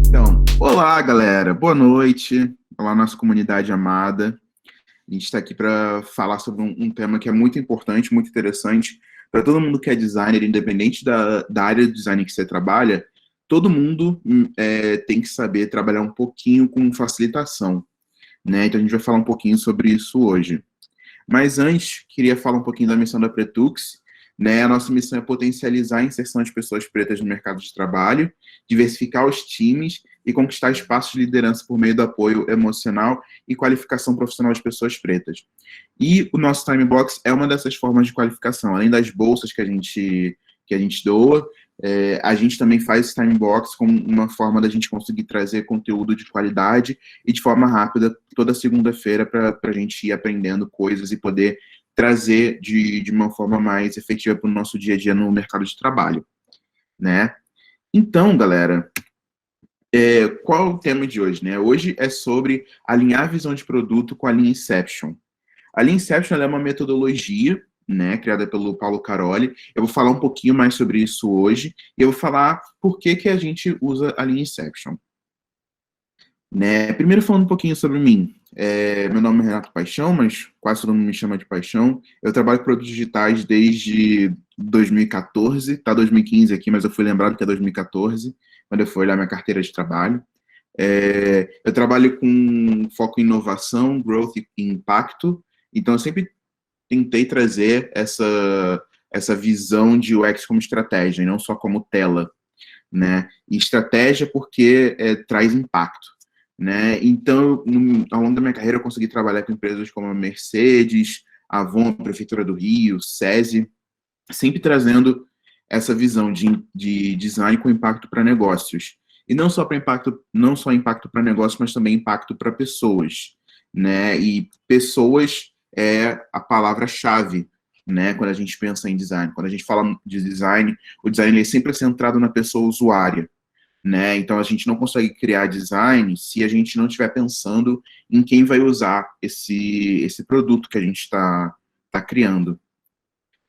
Então, olá, galera. Boa noite. Olá, nossa comunidade amada. A gente está aqui para falar sobre um tema que é muito importante, muito interessante para todo mundo que é designer, independente da área de design que você trabalha. Todo mundo tem que saber trabalhar um pouquinho com facilitação, né? Então, a gente vai falar um pouquinho sobre isso hoje. Mas antes, queria falar um pouquinho da missão da Pretux, né? A nossa missão é potencializar a inserção de pessoas pretas no mercado de trabalho, diversificar os times e conquistar espaços de liderança por meio do apoio emocional e qualificação profissional de pessoas pretas. E o nosso Time Box é uma dessas formas de qualificação, além das bolsas que a gente doa, a gente também faz esse Time Box como uma forma da gente conseguir trazer conteúdo de qualidade e de forma rápida toda segunda-feira para a gente ir aprendendo coisas e poder trazer de uma forma mais efetiva para o nosso dia a dia no mercado de trabalho, né? Então, galera, qual é o tema de hoje, né? Hoje é sobre alinhar a visão de produto com a linha Inception. A linha Inception ela é uma metodologia, né, criada pelo Paulo Caroli. Eu vou falar um pouquinho mais sobre isso hoje e eu vou falar por que a gente usa a linha Inception. Né? Primeiro falando um pouquinho sobre mim. Meu nome é Renato Paixão, mas quase todo mundo me chama de Paixão. Eu trabalho com produtos digitais desde 2014, tá 2015 aqui, mas eu fui lembrado que é 2014, quando eu fui olhar minha carteira de trabalho. Eu trabalho com foco em inovação, growth e impacto, então eu sempre tentei trazer essa visão de UX como estratégia, e não só como tela, né? E estratégia porque traz impacto, né? Então, ao longo da minha carreira, eu consegui trabalhar com empresas como a Mercedes, Avon, a Prefeitura do Rio, SESI, sempre trazendo essa visão de design com impacto para negócios. E não só para impacto, não só impacto para negócios, mas também impacto para pessoas, né? E pessoas é a palavra-chave, né? Quando a gente pensa em design. Quando a gente fala de design, o design é sempre centrado na pessoa usuária, né? Então a gente não consegue criar design se a gente não estiver pensando em quem vai usar esse produto que a gente está criando,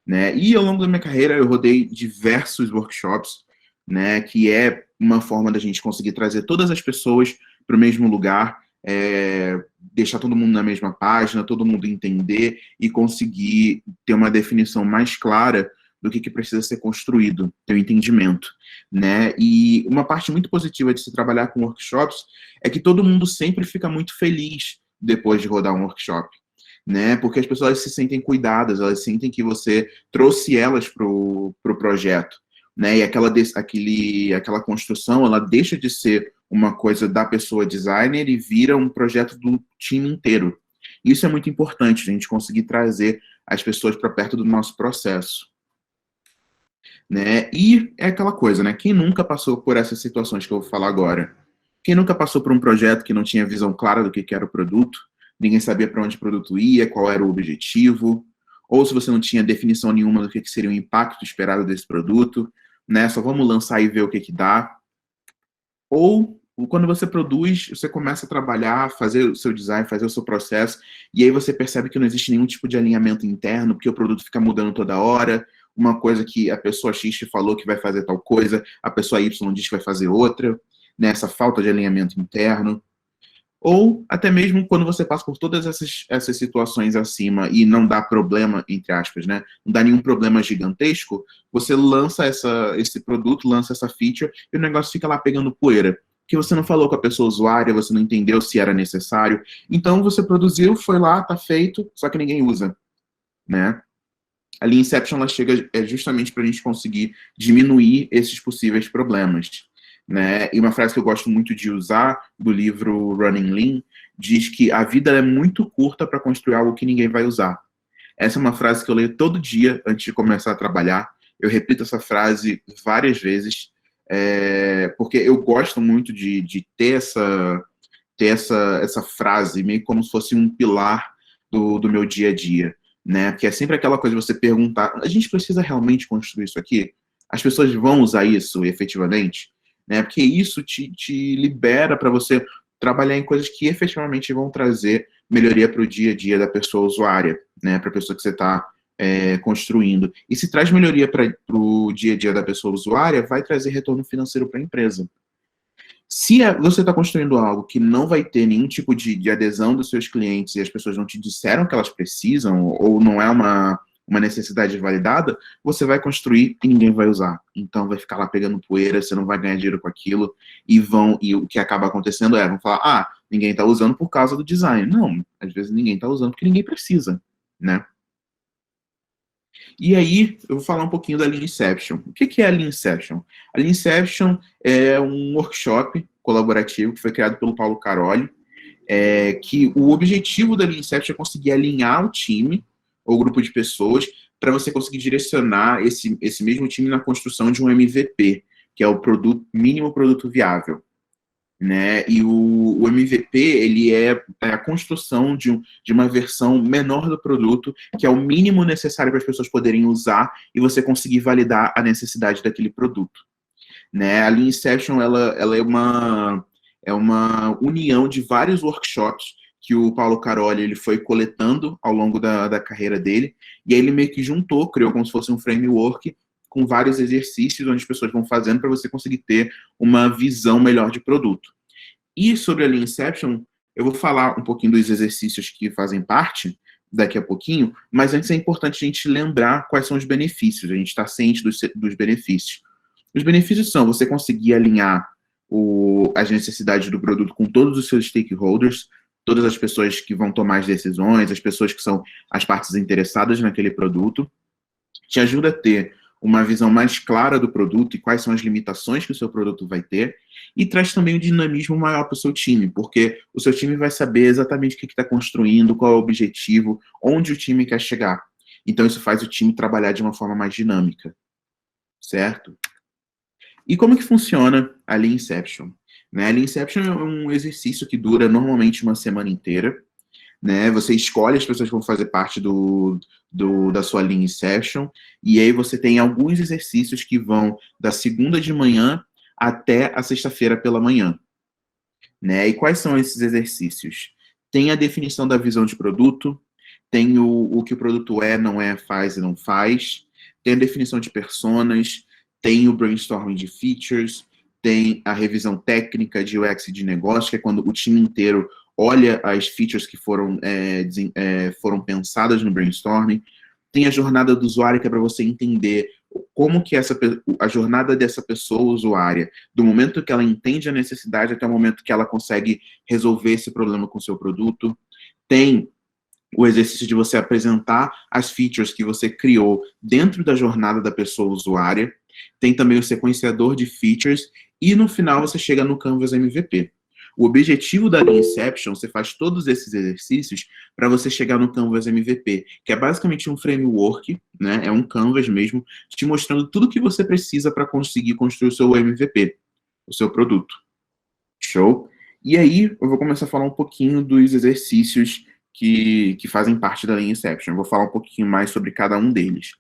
né? E ao longo da minha carreira eu rodei diversos workshops, né? Que é uma forma da gente conseguir trazer todas as pessoas para o mesmo lugar, deixar todo mundo na mesma página, todo mundo entender e conseguir ter uma definição mais clara do que precisa ser construído, ter um entendimento, né? E uma parte muito positiva de se trabalhar com workshops é que todo mundo sempre fica muito feliz depois de rodar um workshop, né? Porque as pessoas se sentem cuidadas, elas sentem que você trouxe elas pro projeto, né? E aquela construção, ela deixa de ser uma coisa da pessoa designer e vira um projeto do time inteiro. Isso é muito importante, a gente conseguir trazer as pessoas para perto do nosso processo, né? E é aquela coisa, né? Quem nunca passou por essas situações que eu vou falar agora? Quem nunca passou por um projeto que não tinha visão clara do que era o produto, ninguém sabia para onde o produto ia, qual era o objetivo, ou se você não tinha definição nenhuma do que seria o impacto esperado desse produto, né? Só vamos lançar e ver o que dá. Ou quando você produz, você começa a trabalhar, fazer o seu design, fazer o seu processo, e aí você percebe que não existe nenhum tipo de alinhamento interno, porque o produto fica mudando toda hora, uma coisa que a pessoa X te falou que vai fazer tal coisa, a pessoa Y diz que vai fazer outra, né? Essa falta de alinhamento interno. Ou até mesmo quando você passa por todas essas situações acima e não dá problema, entre aspas, né? Não dá nenhum problema gigantesco, você lança esse produto, lança essa feature e o negócio fica lá pegando poeira. Porque você não falou com a pessoa usuária, você não entendeu se era necessário. Então você produziu, foi lá, tá feito, só que ninguém usa, né? A linha Inception ela chega justamente para a gente conseguir diminuir esses possíveis problemas, né? E uma frase que eu gosto muito de usar do livro Running Lean diz que a vida é muito curta para construir algo que ninguém vai usar. Essa é uma frase que eu leio todo dia antes de começar a trabalhar. Eu repito essa frase várias vezes, porque eu gosto muito de ter essa frase meio como se fosse um pilar do meu dia a dia, né? Que é sempre aquela coisa de você perguntar, a gente precisa realmente construir isso aqui? As pessoas vão usar isso efetivamente? Né? Porque isso te libera para você trabalhar em coisas que efetivamente vão trazer melhoria para o dia a dia da pessoa usuária, né? Para a pessoa que você está construindo, e se traz melhoria para o dia a dia da pessoa usuária, vai trazer retorno financeiro para a empresa. Se você está construindo algo que não vai ter nenhum tipo de adesão dos seus clientes e as pessoas não te disseram que elas precisam, ou não é uma necessidade validada, você vai construir e ninguém vai usar. Então vai ficar lá pegando poeira, você não vai ganhar dinheiro com aquilo, e o que acaba acontecendo vão falar, ninguém está usando por causa do design. Não, às vezes ninguém está usando porque ninguém precisa, né? E aí, eu vou falar um pouquinho da Lean Inception. O que é a Lean Inception? A Lean Inception é um workshop colaborativo que foi criado pelo Paulo Caroli, que o objetivo da Lean Inception é conseguir alinhar o time, ou grupo de pessoas, para você conseguir direcionar esse mesmo time na construção de um MVP, que é o mínimo produto viável. Né? E o MVP, ele é a construção de uma versão menor do produto, que é o mínimo necessário para as pessoas poderem usar e você conseguir validar a necessidade daquele produto. Né? A Lean Inception, ela é uma união de vários workshops que o Paulo Caroli ele foi coletando ao longo da carreira dele, e aí ele meio que juntou, criou como se fosse um framework com vários exercícios onde as pessoas vão fazendo para você conseguir ter uma visão melhor de produto. E sobre a Lean Inception, eu vou falar um pouquinho dos exercícios que fazem parte daqui a pouquinho, mas antes é importante a gente lembrar quais são os benefícios, a gente está ciente dos benefícios. Os benefícios são você conseguir alinhar as necessidades do produto com todos os seus stakeholders, todas as pessoas que vão tomar as decisões, as pessoas que são as partes interessadas naquele produto, te ajuda a ter uma visão mais clara do produto e quais são as limitações que o seu produto vai ter, e traz também um dinamismo maior para o seu time, porque o seu time vai saber exatamente o que está construindo, qual é o objetivo, onde o time quer chegar. Então isso faz o time trabalhar de uma forma mais dinâmica, certo? E como que funciona a Lean Inception? Né? A Lean Inception é um exercício que dura normalmente uma semana inteira, né? Você escolhe as pessoas que vão fazer parte da sua Lean Inception, e aí você tem alguns exercícios que vão da segunda de manhã até a sexta-feira pela manhã. Né? E quais são esses exercícios? Tem a definição da visão de produto, tem o que o produto não faz e não faz, tem a definição de personas, tem o brainstorming de features, tem a revisão técnica de UX e de negócio, que é quando o time inteiro olha as features que foram pensadas no brainstorming. Tem a jornada do usuário, que é para você entender como que a jornada dessa pessoa usuária, do momento que ela entende a necessidade até o momento que ela consegue resolver esse problema com o seu produto. Tem o exercício de você apresentar as features que você criou dentro da jornada da pessoa usuária. Tem também o sequenciador de features, e no final você chega no Canvas MVP. O objetivo da Lean Inception, você faz todos esses exercícios para você chegar no Canvas MVP, que é basicamente um framework, né? É um Canvas mesmo, te mostrando tudo que você precisa para conseguir construir o seu MVP, o seu produto. Show? E aí, eu vou começar a falar um pouquinho dos exercícios que fazem parte da Lean Inception. Eu vou falar um pouquinho mais sobre cada um deles.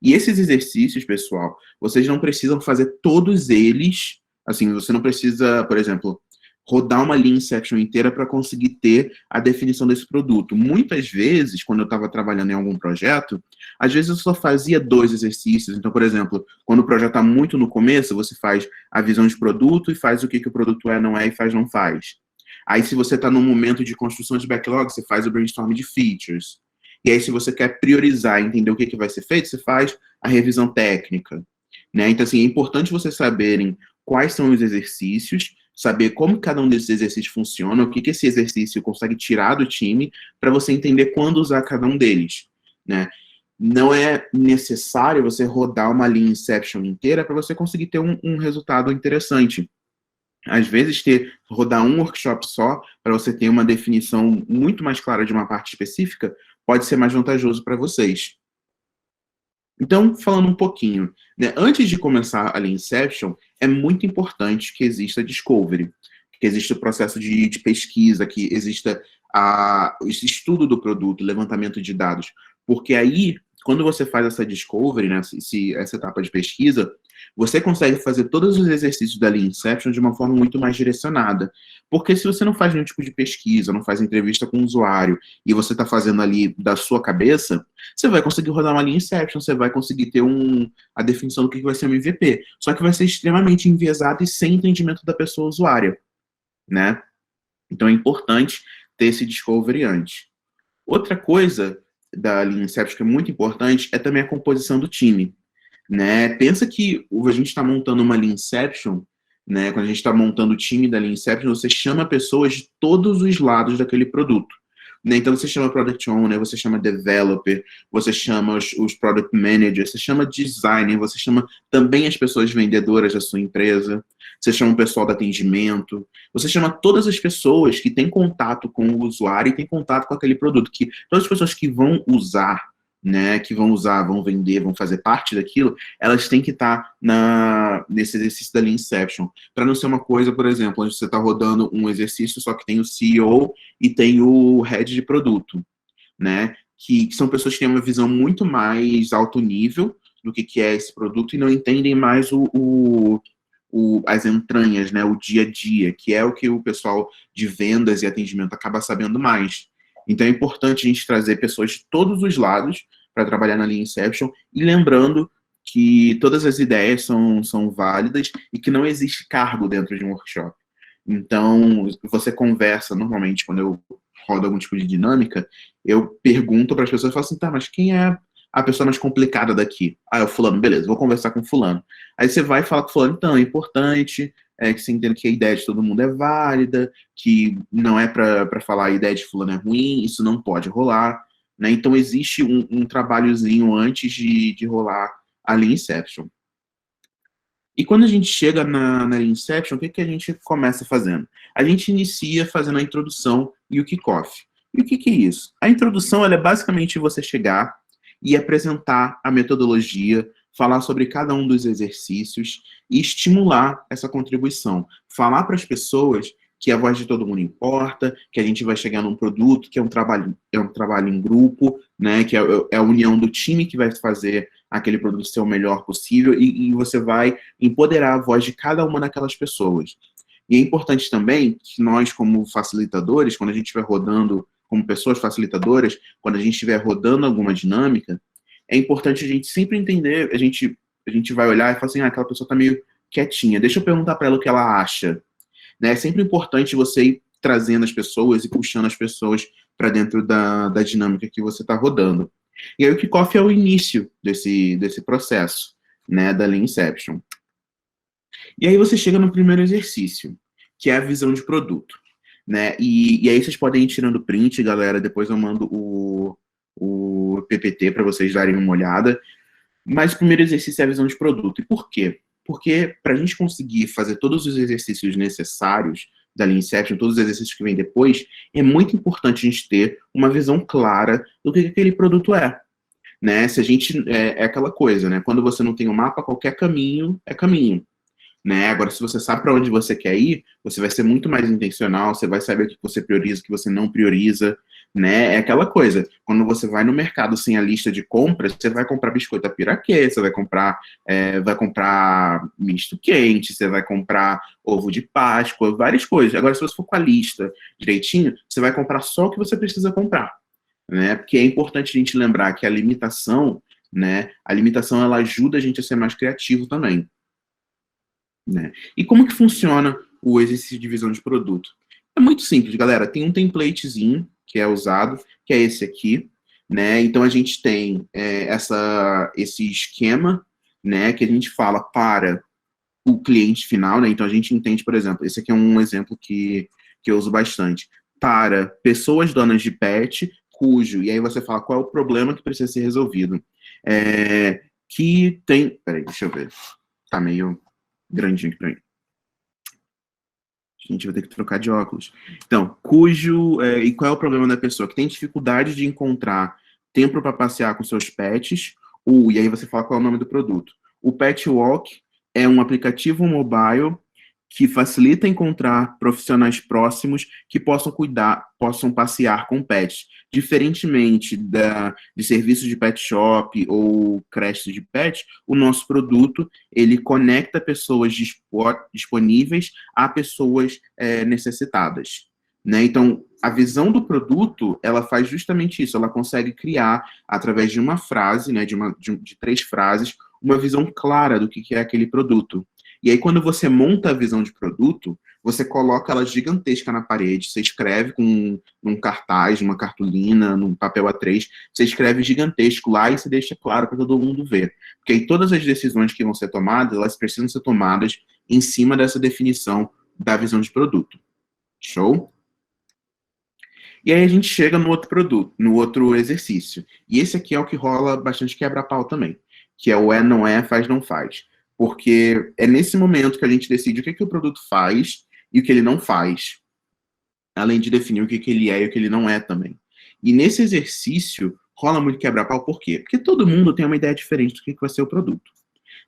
E esses exercícios, pessoal, vocês não precisam fazer todos eles. Assim, você não precisa, por exemplo, rodar uma Lean Inception inteira para conseguir ter a definição desse produto. Muitas vezes, quando eu estava trabalhando em algum projeto, às vezes eu só fazia 2 exercícios. Então, por exemplo, quando o projeto está muito no começo, você faz a visão de produto e faz o que o produto não é e faz não faz. Aí, se você está num momento de construção de backlog, você faz o brainstorm de features. E aí, se você quer priorizar e entender o que vai ser feito, você faz a revisão técnica. Né? Então, assim, é importante vocês saberem quais são os exercícios, saber como cada um desses exercícios funciona, o que esse exercício consegue tirar do time, para você entender quando usar cada um deles. Né? Não é necessário você rodar uma Lean Inception inteira para você conseguir ter um resultado interessante. Às vezes, rodar um workshop só, para você ter uma definição muito mais clara de uma parte específica, pode ser mais vantajoso para vocês. Então, falando um pouquinho, né, antes de começar a Lean Inception, é muito importante que exista discovery, que exista o processo de pesquisa, que exista esse estudo do produto, levantamento de dados, porque aí, quando você faz essa discovery, né, essa etapa de pesquisa, você consegue fazer todos os exercícios da Lean Inception de uma forma muito mais direcionada. Porque se você não faz nenhum tipo de pesquisa, não faz entrevista com o usuário, e você está fazendo ali da sua cabeça, você vai conseguir rodar uma Lean Inception, você vai conseguir ter a definição do que vai ser um MVP. Só que vai ser extremamente enviesado e sem entendimento da pessoa usuária, né? Então é importante ter esse discovery antes. Outra coisa da Lean Inception que é muito importante é também a composição do time, né? Pensa que a gente está montando uma Lean Inception, né? Quando a gente está montando o time da Lean Inception, você chama pessoas de todos os lados daquele produto. Né? Então você chama Product Owner, você chama Developer, você chama os Product Managers, você chama Designer, você chama também as pessoas vendedoras da sua empresa, você chama o pessoal do atendimento, você chama todas as pessoas que têm contato com o usuário e têm contato com aquele produto, que todas as pessoas que vão usar, né, que vão usar, vão vender, vão fazer parte daquilo, elas têm que estar nesse exercício da Lean Inception, para não ser uma coisa, por exemplo, onde você está rodando um exercício só que tem o CEO e tem o Head de produto, né, que são pessoas que têm uma visão muito mais alto nível do que é esse produto e não entendem mais as entranhas, né, o dia a dia, que é o que o pessoal de vendas e atendimento acaba sabendo mais. Então é importante a gente trazer pessoas de todos os lados para trabalhar na Lean Inception e lembrando que todas as ideias são válidas e que não existe cargo dentro de um workshop. Então, você conversa, normalmente, quando eu rodo algum tipo de dinâmica, eu pergunto para as pessoas, eu falo assim, tá, mas quem é a pessoa mais complicada daqui? Ah, é o fulano, beleza, vou conversar com o fulano. Aí você vai falar com o fulano, então, é importante que você entenda que a ideia de todo mundo é válida, que não é para falar a ideia de fulano é ruim, isso não pode rolar, né? Então existe um trabalhozinho antes de rolar a Lean Inception. E quando a gente chega na Lean Inception, o que a gente começa fazendo? A gente inicia fazendo a introdução e o kickoff. E o que é isso? A introdução ela é basicamente você chegar e apresentar a metodologia, falar sobre cada um dos exercícios e estimular essa contribuição. Falar para as pessoas que a voz de todo mundo importa, que a gente vai chegar num produto, que é um trabalho em grupo, né, que é a união do time que vai fazer aquele produto ser o melhor possível e você vai empoderar a voz de cada uma daquelas pessoas. E é importante também que nós, como facilitadores, quando a gente estiver rodando, como pessoas facilitadoras, quando a gente estiver rodando alguma dinâmica, é importante a gente sempre entender, a gente vai olhar e falar assim, aquela pessoa está meio quietinha, deixa eu perguntar para ela o que ela acha. Né? É sempre importante você ir trazendo as pessoas e puxando as pessoas para dentro da dinâmica que você está rodando. E aí o kickoff é o início desse processo, né, da Lean Inception. E aí você chega no primeiro exercício, que é a visão de produto. Né? E aí vocês podem ir tirando print, galera, depois eu mando o PPT para vocês darem uma olhada. Mas o primeiro exercício é a visão de produto. E por quê? Porque para a gente conseguir fazer todos os exercícios necessários da Lean Inception, todos os exercícios que vêm depois, é muito importante a gente ter uma visão clara do que aquele produto é. Né? Se a gente é aquela coisa, né? Quando você não tem um mapa, qualquer caminho é caminho. Né? Agora, se você sabe para onde você quer ir, você vai ser muito mais intencional, você vai saber o que você prioriza, o que você não prioriza, né? É aquela coisa, quando você vai no mercado sem a lista de compras, você vai comprar biscoito a piraquê, você vai comprar misto quente, você vai comprar ovo de Páscoa, várias coisas. Agora, se você for com a lista direitinho, você vai comprar só o que você precisa comprar, né? Porque é importante a gente lembrar que a limitação, né? A limitação, ela ajuda a gente a ser mais criativo também. Né? E como que funciona o exercício de visão de produto? É muito simples, galera. Tem um templatezinho que é usado, que é esse aqui, né? Então a gente tem esse esquema, né? Que a gente fala para o cliente final, né? Então a gente entende, por exemplo, esse aqui é um exemplo que eu uso bastante. Para pessoas donas de pet, e aí você fala qual é o problema que precisa ser resolvido. Que tem. Peraí, deixa eu ver. Tá meio grandinho aqui pra mim. A gente vai ter que trocar de óculos. Então, e qual é o problema da pessoa? Que tem dificuldade de encontrar tempo para passear com seus pets, e aí você fala qual é o nome do produto. O Pet Walk é um aplicativo mobile que facilita encontrar profissionais próximos que possam cuidar, possam passear com pets. Diferentemente de serviços de pet shop ou creches de pet, o nosso produto, ele conecta pessoas disponíveis a pessoas necessitadas. Né? Então, a visão do produto, ela faz justamente isso, ela consegue criar, através de uma frase, né, de 3 frases, uma visão clara do que é aquele produto. E aí, quando você monta a visão de produto, você coloca ela gigantesca na parede, você escreve com um cartaz, uma cartolina, num papel A3, você escreve gigantesco lá e você deixa claro para todo mundo ver. Porque aí todas as decisões que vão ser tomadas, elas precisam ser tomadas em cima dessa definição da visão de produto. Show? E aí a gente chega no outro produto, no outro exercício. E esse aqui é o que rola bastante quebra-pau também, que é o não é, faz, não faz. Porque é nesse momento que a gente decide o que o produto faz e o que ele não faz, além de definir o que ele é e o que ele não é também. E nesse exercício rola muito quebra-pau, por quê? Porque todo mundo tem uma ideia diferente do que vai ser o produto.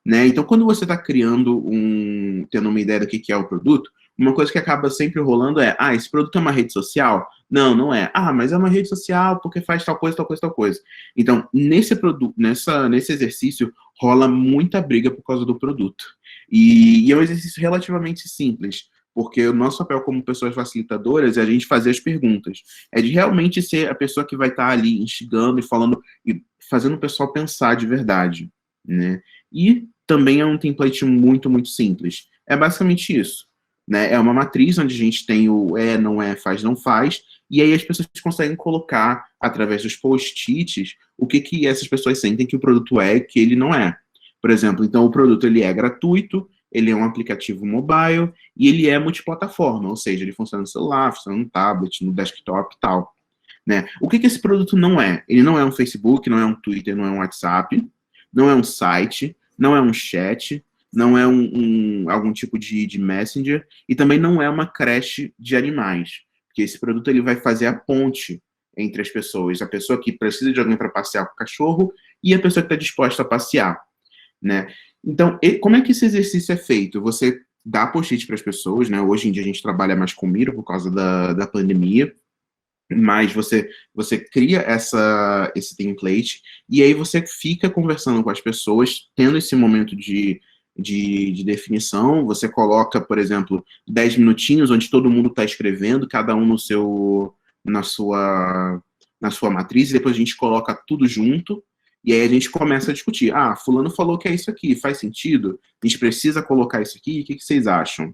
Né? Então, quando você está tendo uma ideia do que é o produto, uma coisa que acaba sempre rolando é, esse produto é uma rede social? Não, não é. Mas é uma rede social porque faz tal coisa, tal coisa, tal coisa. Então, nesse produto, nesse exercício, rola muita briga por causa do produto. E é um exercício relativamente simples, porque o nosso papel como pessoas facilitadoras é a gente fazer as perguntas. É de realmente ser a pessoa que vai estar ali instigando e falando, e fazendo o pessoal pensar de verdade, né? E também é um template muito, muito simples. É basicamente isso. Né? É uma matriz onde a gente tem o não é, faz, não faz, e aí as pessoas conseguem colocar, através dos post-its, o que essas pessoas sentem que o produto é e que ele não é. Por exemplo, então o produto ele é gratuito, ele é um aplicativo mobile, e ele é multiplataforma, ou seja, ele funciona no celular, funciona no tablet, no desktop e tal. Né? O que esse produto não é? Ele não é um Facebook, não é um Twitter, não é um WhatsApp, não é um site, não é um chat, não é algum tipo de messenger, e também não é uma creche de animais, porque esse produto ele vai fazer a ponte entre as pessoas, a pessoa que precisa de alguém para passear com o cachorro e a pessoa que está disposta a passear, né? Então, como é que esse exercício é feito? Você dá post-it para as pessoas, né? Hoje em dia a gente trabalha mais com Miro por causa da pandemia, mas você cria esse template e aí você fica conversando com as pessoas, tendo esse momento de definição. Você coloca, por exemplo, 10 minutinhos onde todo mundo está escrevendo, cada um na sua matriz, e depois a gente coloca tudo junto, e aí a gente começa a discutir. Fulano falou que é isso aqui, faz sentido? A gente precisa colocar isso aqui? O que vocês acham?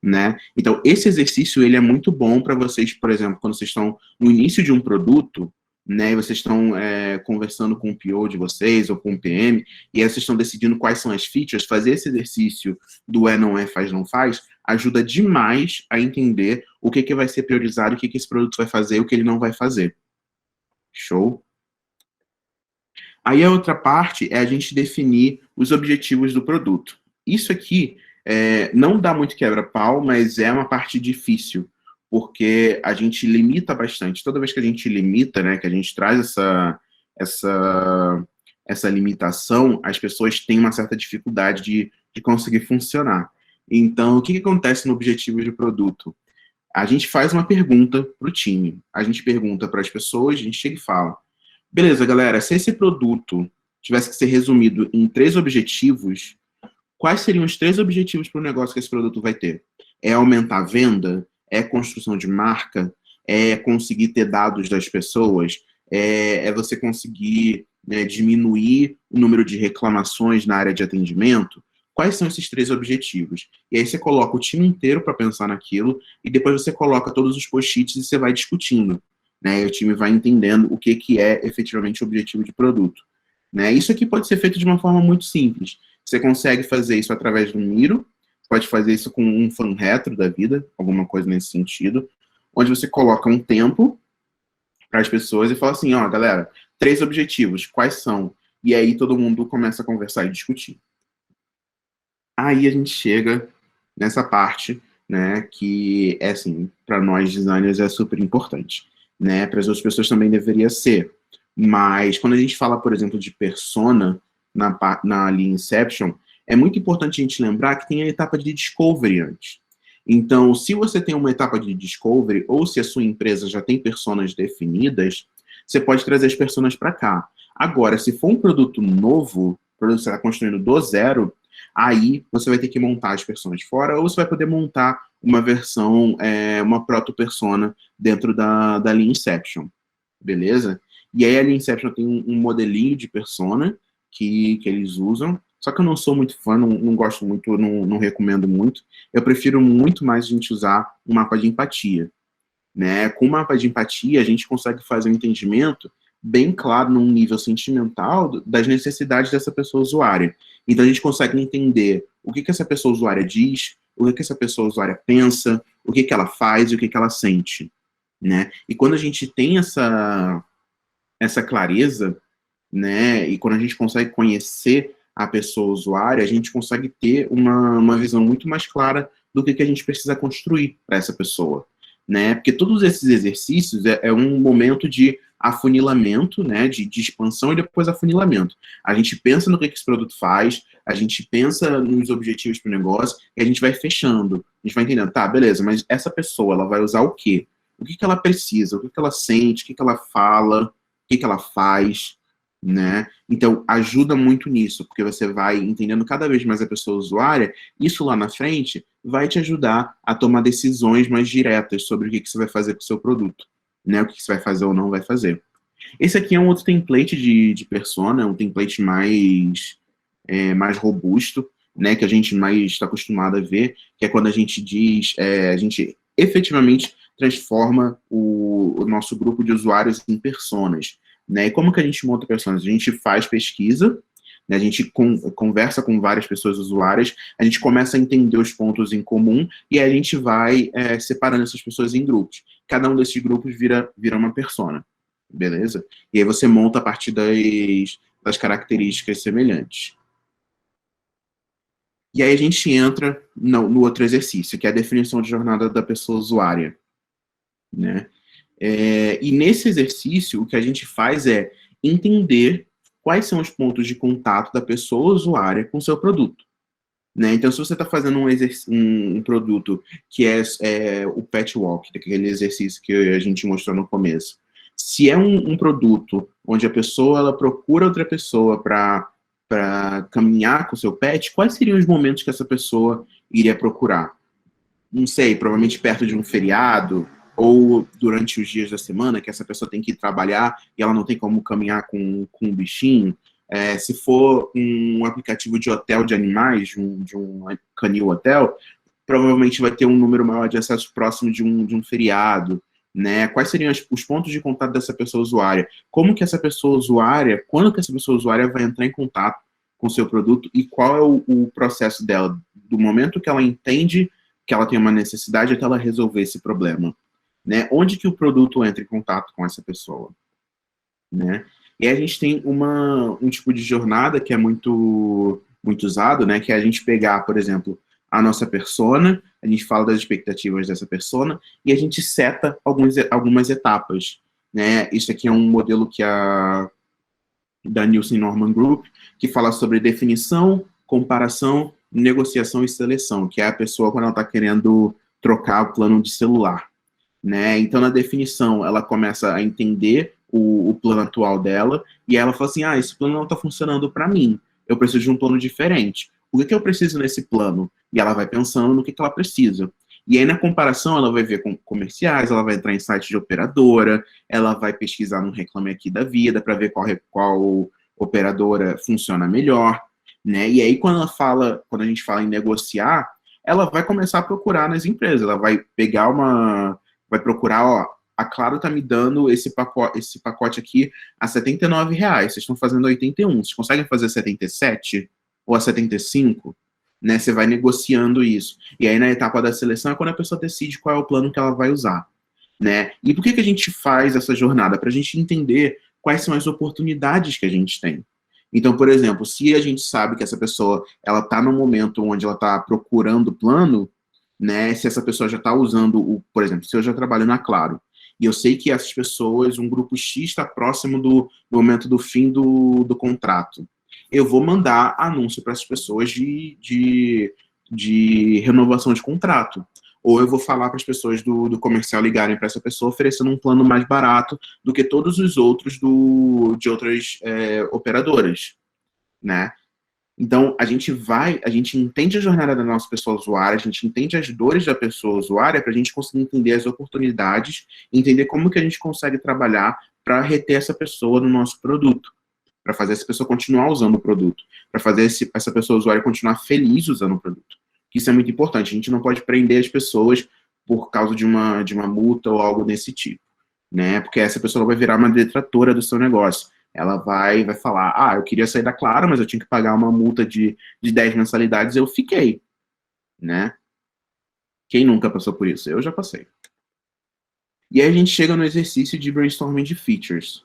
Né? Então, esse exercício ele é muito bom para vocês, por exemplo, quando vocês estão no início de um produto, né, e vocês estão conversando com o PO de vocês ou com o PM, e aí vocês estão decidindo quais são as features. Fazer esse exercício do não é, faz, não faz, ajuda demais a entender o que vai ser priorizado, o que esse produto vai fazer e o que ele não vai fazer. Show? Aí a outra parte é a gente definir os objetivos do produto. Isso aqui não dá muito quebra-pau, mas é uma parte difícil, porque a gente limita bastante. Toda vez que a gente limita, né, que a gente traz essa limitação, as pessoas têm uma certa dificuldade de conseguir funcionar. Então, o que acontece no objetivo de produto? A gente faz uma pergunta para o time. A gente pergunta para as pessoas, a gente chega e fala: beleza, galera, se esse produto tivesse que ser resumido em 3 objetivos, quais seriam os 3 objetivos para o negócio que esse produto vai ter? É aumentar a venda? É construção de marca? É conseguir ter dados das pessoas? É você conseguir diminuir o número de reclamações na área de atendimento? Quais são esses 3 objetivos? E aí você coloca o time inteiro para pensar naquilo, e depois você coloca todos os post-its e você vai discutindo. Né, e o time vai entendendo o que é efetivamente o objetivo de produto. Né? Isso aqui pode ser feito de uma forma muito simples. Você consegue fazer isso através do Miro, pode fazer isso com um fan retro da vida, alguma coisa nesse sentido, onde você coloca um tempo para as pessoas e fala assim: galera, 3 objetivos, quais são? E aí todo mundo começa a conversar e discutir. Aí a gente chega nessa parte, né, que é assim, para nós designers é super importante. Né, para as outras pessoas também deveria ser. Mas quando a gente fala, por exemplo, de persona na linha Inception, é muito importante a gente lembrar que tem a etapa de discovery antes. Então, se você tem uma etapa de discovery, ou se a sua empresa já tem personas definidas, você pode trazer as personas para cá. Agora, se for um produto novo, produto que você está construindo do zero, aí você vai ter que montar as personas fora, ou você vai poder montar uma versão, uma proto-persona dentro da linha Inception, beleza? E aí a linha Inception tem um modelinho de persona que eles usam, só que eu não sou muito fã, não gosto muito, não recomendo muito. Eu prefiro muito mais a gente usar um mapa de empatia, né? Com o mapa de empatia, a gente consegue fazer um entendimento bem claro num nível sentimental das necessidades dessa pessoa usuária. Então a gente consegue entender o que essa pessoa usuária diz, o que essa pessoa usuária pensa, o que ela faz e o que ela sente, né? E quando a gente tem essa clareza, né, e quando a gente consegue conhecer a pessoa usuária, a gente consegue ter uma visão muito mais clara do que a gente precisa construir para essa pessoa, né? Porque todos esses exercícios é um momento de afunilamento, né, de expansão e depois afunilamento. A gente pensa no que esse produto faz, a gente pensa nos objetivos para o negócio e a gente vai fechando. A gente vai entendendo, tá, beleza, mas essa pessoa, ela vai usar o quê? O que ela precisa? O que ela sente? O que ela fala? O que ela faz? Né? Então, ajuda muito nisso, porque você vai entendendo cada vez mais a pessoa usuária, isso lá na frente vai te ajudar a tomar decisões mais diretas sobre o que você vai fazer com o seu produto, né? O que você vai fazer ou não vai fazer. Esse aqui é um outro template de persona, um template mais robusto, né? Que a gente mais está acostumado a ver, que é quando a gente diz, a gente efetivamente transforma o nosso grupo de usuários em personas. Né? E como que a gente monta personas? A gente faz pesquisa, né? A gente conversa com várias pessoas usuárias, a gente começa a entender os pontos em comum e aí a gente vai separando essas pessoas em grupos. Cada um desses grupos vira uma persona, beleza? E aí você monta a partir das características semelhantes. E aí a gente entra no outro exercício, que é a definição de jornada da pessoa usuária, né? E nesse exercício, o que a gente faz é entender quais são os pontos de contato da pessoa usuária com o seu produto. Né? Então, se você está fazendo um produto que é o Pet Walk, aquele exercício que a gente mostrou no começo, se é um produto onde a pessoa ela procura outra pessoa para caminhar com o seu pet, quais seriam os momentos que essa pessoa iria procurar? Não sei, provavelmente perto de um feriado, ou durante os dias da semana, que essa pessoa tem que ir trabalhar e ela não tem como caminhar com um bichinho. Se for um aplicativo de hotel de animais, de um canil hotel, provavelmente vai ter um número maior de acesso próximo de um feriado. Né? Quais seriam os pontos de contato dessa pessoa usuária? Como que essa pessoa usuária, quando que essa pessoa usuária vai entrar em contato com o seu produto e qual é o processo dela, do momento que ela entende que ela tem uma necessidade até ela resolver esse problema. Né? Onde que o produto entra em contato com essa pessoa? Né? E aí a gente tem um tipo de jornada que é muito usado, né? Que é a gente pegar, por exemplo, a nossa persona, a gente fala das expectativas dessa persona e a gente seta algumas etapas. Né? Isso aqui é um modelo da Nielsen Norman Group, que fala sobre definição, comparação, negociação e seleção, que é a pessoa quando ela está querendo trocar o plano de celular. Né? Então, na definição, ela começa a entender o plano atual dela, e ela fala assim, esse plano não está funcionando para mim, eu preciso de um plano diferente. O que eu preciso nesse plano? E ela vai pensando no que ela precisa. E aí, na comparação, ela vai ver com comerciais, ela vai entrar em site de operadora, ela vai pesquisar no Reclame Aqui da vida para ver qual operadora funciona melhor, né? E aí, quando a gente fala em negociar, ela vai começar a procurar nas empresas, ela vai pegar vai procurar, a Claro tá me dando esse pacote aqui a R$ 79, vocês estão fazendo 81, vocês conseguem fazer 77 ou a 75? Né, você vai negociando isso. E aí na etapa da seleção é quando a pessoa decide qual é o plano que ela vai usar. Né? E por que a gente faz essa jornada? Para a gente entender quais são as oportunidades que a gente tem. Então, por exemplo, se a gente sabe que essa pessoa ela está no momento onde ela está procurando plano, né, se essa pessoa já está usando, por exemplo, se eu já trabalho na Claro, e eu sei que essas pessoas, um grupo X está próximo do momento do fim do contrato, eu vou mandar anúncio para essas pessoas de renovação de contrato. ou eu vou falar para as pessoas do comercial ligarem para essa pessoa oferecendo um plano mais barato do que todos os outros de outras operadoras, né? Então, a gente entende a jornada da nossa pessoa usuária, a gente entende as dores da pessoa usuária para a gente conseguir entender as oportunidades, entender como que a gente consegue trabalhar para reter essa pessoa no nosso produto, para fazer essa pessoa continuar usando o produto, para fazer essa pessoa usuária continuar feliz usando o produto. Isso é muito importante, a gente não pode prender as pessoas por causa de uma multa ou algo desse tipo, né? Porque essa pessoa vai virar uma detratora do seu negócio. Ela vai falar, eu queria sair da Claro, mas eu tinha que pagar uma multa de 10 mensalidades, eu fiquei, né? Quem nunca passou por isso? Eu já passei. E aí a gente chega no exercício de brainstorming de features.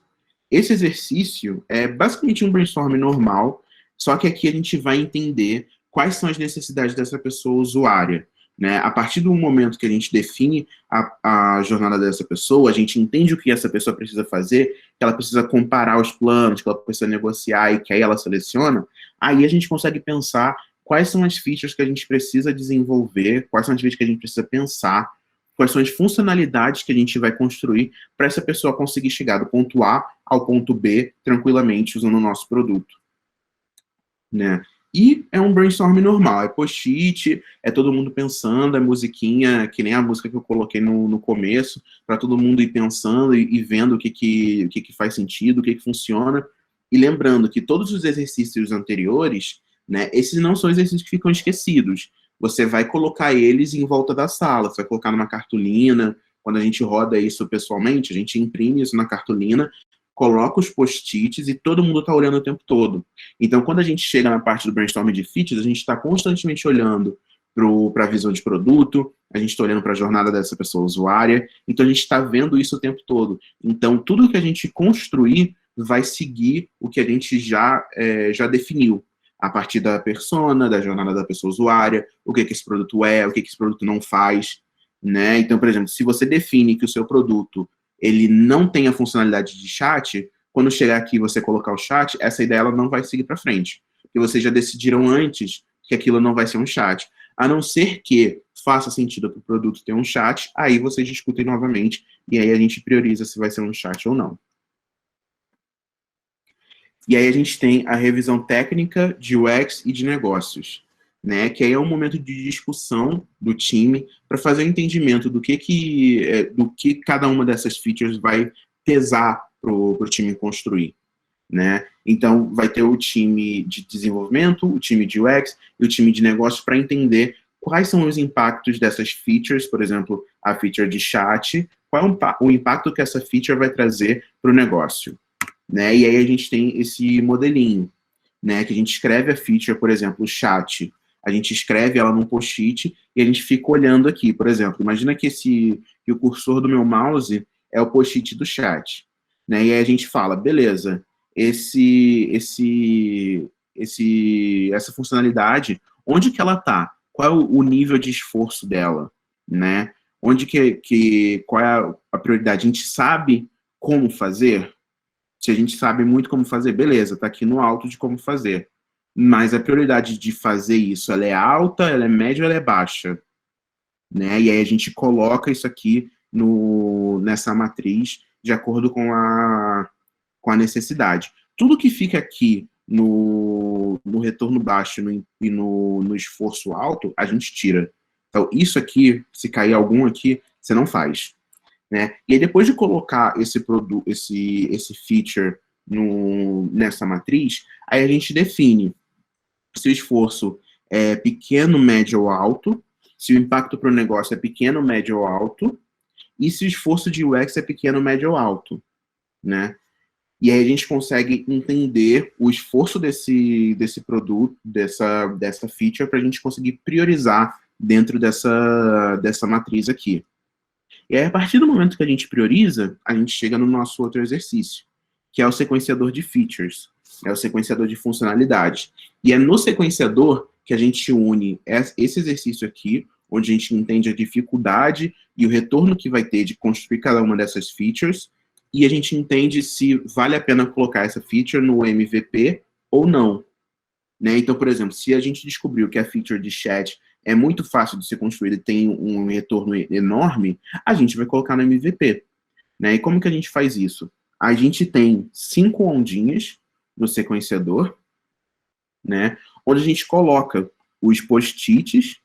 Esse exercício é basicamente um brainstorming normal, só que aqui a gente vai entender quais são as necessidades dessa pessoa usuária, né? A partir do momento que a gente define a jornada dessa pessoa, a gente entende o que essa pessoa precisa fazer, que ela precisa comparar os planos, que ela precisa negociar e que aí ela seleciona, aí a gente consegue pensar quais são as features que a gente precisa desenvolver, quais são as features que a gente precisa pensar, quais são as funcionalidades que a gente vai construir para essa pessoa conseguir chegar do ponto A ao ponto B tranquilamente usando o nosso produto, né? E é um brainstorm normal, é post-it, é todo mundo pensando, é musiquinha, que nem a música que eu coloquei no começo, para todo mundo ir pensando e vendo o que faz sentido, o que funciona. E lembrando que todos os exercícios anteriores, né, esses não são exercícios que ficam esquecidos. Você vai colocar eles em volta da sala, você vai colocar numa cartolina. Quando a gente roda isso pessoalmente, a gente imprime isso na cartolina, coloca os post-its e todo mundo está olhando o tempo todo. Então, quando a gente chega na parte do brainstorming de features, a gente está constantemente olhando para a visão de produto, a gente está olhando para a jornada dessa pessoa usuária, então a gente está vendo isso o tempo todo. Então, tudo que a gente construir vai seguir o que a gente já definiu, a partir da persona, da jornada da pessoa usuária, o que esse produto é, o que esse produto não faz, né? Então, por exemplo, se você define que o seu produto ele não tem a funcionalidade de chat, quando chegar aqui e você colocar o chat, essa ideia ela não vai seguir para frente. Porque vocês já decidiram antes que aquilo não vai ser um chat. A não ser que faça sentido para o produto ter um chat, aí vocês discutem novamente e aí a gente prioriza se vai ser um chat ou não. E aí a gente tem a revisão técnica de UX e de negócios, né? Que aí é um momento de discussão do time para fazer o entendimento do que cada uma dessas features vai pesar para o time construir, né? Então, vai ter o time de desenvolvimento, o time de UX e o time de negócios para entender quais são os impactos dessas features, por exemplo, a feature de chat, qual é o impacto que essa feature vai trazer para o negócio, né? E aí a gente tem esse modelinho, né? Que a gente escreve a feature, por exemplo, o chat, a gente escreve ela num post-it e a gente fica olhando aqui, por exemplo, imagina que o cursor do meu mouse é o post-it do chat, né? E aí a gente fala, beleza, essa funcionalidade, onde que ela tá? Qual é o nível de esforço dela, né? Onde qual é a prioridade? A gente sabe como fazer? Se a gente sabe muito como fazer, beleza, tá aqui no alto de como fazer. Mas a prioridade de fazer isso, ela é alta, ela é média ou ela é baixa? Né? E aí a gente coloca isso aqui nessa matriz de acordo com a necessidade. Tudo que fica aqui no retorno baixo e no esforço alto, a gente tira. Então, isso aqui, se cair algum aqui, você não faz. Né? E aí, depois de colocar esse feature nessa matriz, aí a gente define se o esforço é pequeno, médio ou alto, se o impacto para o negócio é pequeno, médio ou alto, e se o esforço de UX é pequeno, médio ou alto, né? E aí a gente consegue entender o esforço desse produto, dessa feature, para a gente conseguir priorizar dentro dessa matriz aqui. E aí, a partir do momento que a gente prioriza, a gente chega no nosso outro exercício, que é o sequenciador de features, é o sequenciador de funcionalidade. E é no sequenciador que a gente une esse exercício aqui, onde a gente entende a dificuldade e o retorno que vai ter de construir cada uma dessas features, e a gente entende se vale a pena colocar essa feature no MVP ou não. Né? Então, por exemplo, se a gente descobriu que a feature de chat é muito fácil de ser construído e tem um retorno enorme, a gente vai colocar no MVP. Né? E como que a gente faz isso? A gente tem 5 ondinhas no sequenciador, né? Onde a gente coloca os post-its,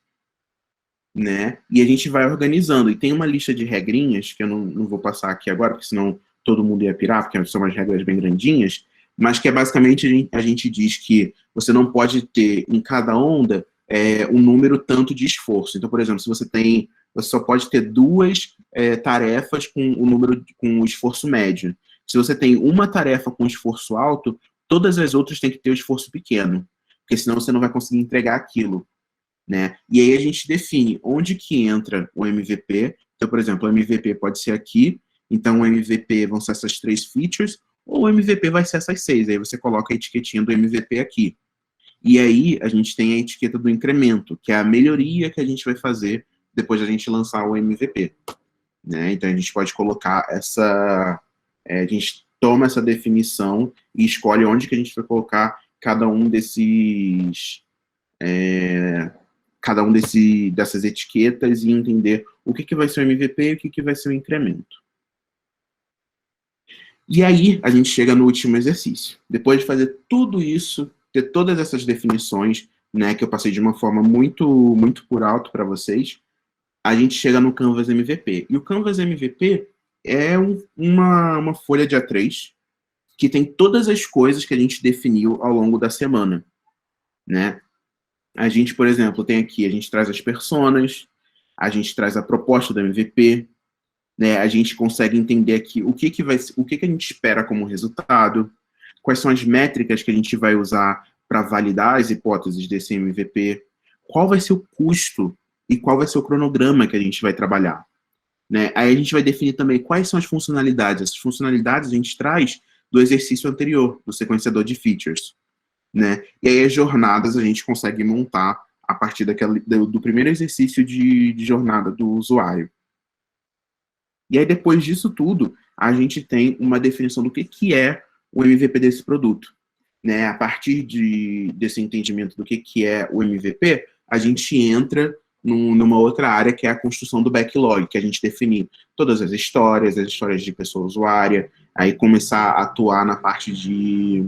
né? E a gente vai organizando. E tem uma lista de regrinhas, que eu não vou passar aqui agora, porque senão todo mundo ia pirar, porque são umas regras bem grandinhas, mas que é basicamente a gente diz que você não pode ter em cada onda um número tanto de esforço. Então, por exemplo, se você só pode ter 2 tarefas com o número com o esforço médio. Se você tem uma tarefa com esforço alto, todas as outras têm que ter o esforço pequeno, porque senão você não vai conseguir entregar aquilo. Né? E aí a gente define onde que entra o MVP. Então, por exemplo, o MVP pode ser aqui, então o MVP vão ser essas 3 features, ou o MVP vai ser essas 6, aí você coloca a etiquetinha do MVP aqui. E aí a gente tem a etiqueta do incremento, que é a melhoria que a gente vai fazer depois da gente lançar o MVP. Né? Então a gente pode colocar a gente toma essa definição e escolhe onde que a gente vai colocar cada um dessas etiquetas e entender o que vai ser o MVP e o que vai ser o incremento. E aí a gente chega no último exercício. Depois de fazer tudo isso, ter todas essas definições, né, que eu passei de uma forma muito, muito por alto para vocês, a gente chega no Canvas MVP. E o Canvas MVP é uma folha de A3 que tem todas as coisas que a gente definiu ao longo da semana, né? A gente, por exemplo, tem aqui, a gente traz as personas, a gente traz a proposta do MVP, né? A gente consegue entender aqui o que a gente espera como resultado, quais são as métricas que a gente vai usar para validar as hipóteses desse MVP, qual vai ser o custo e qual vai ser o cronograma que a gente vai trabalhar. Né? Aí a gente vai definir também quais são as funcionalidades. Essas funcionalidades a gente traz do exercício anterior, do sequenciador de features. Né? E aí as jornadas a gente consegue montar a partir do primeiro exercício de jornada do usuário. E aí depois disso tudo, a gente tem uma definição do que é o MVP desse produto. Né? A partir desse entendimento do que é o MVP, a gente entra numa outra área que é a construção do backlog, que a gente define todas as histórias de pessoa usuária, aí começar a atuar na parte de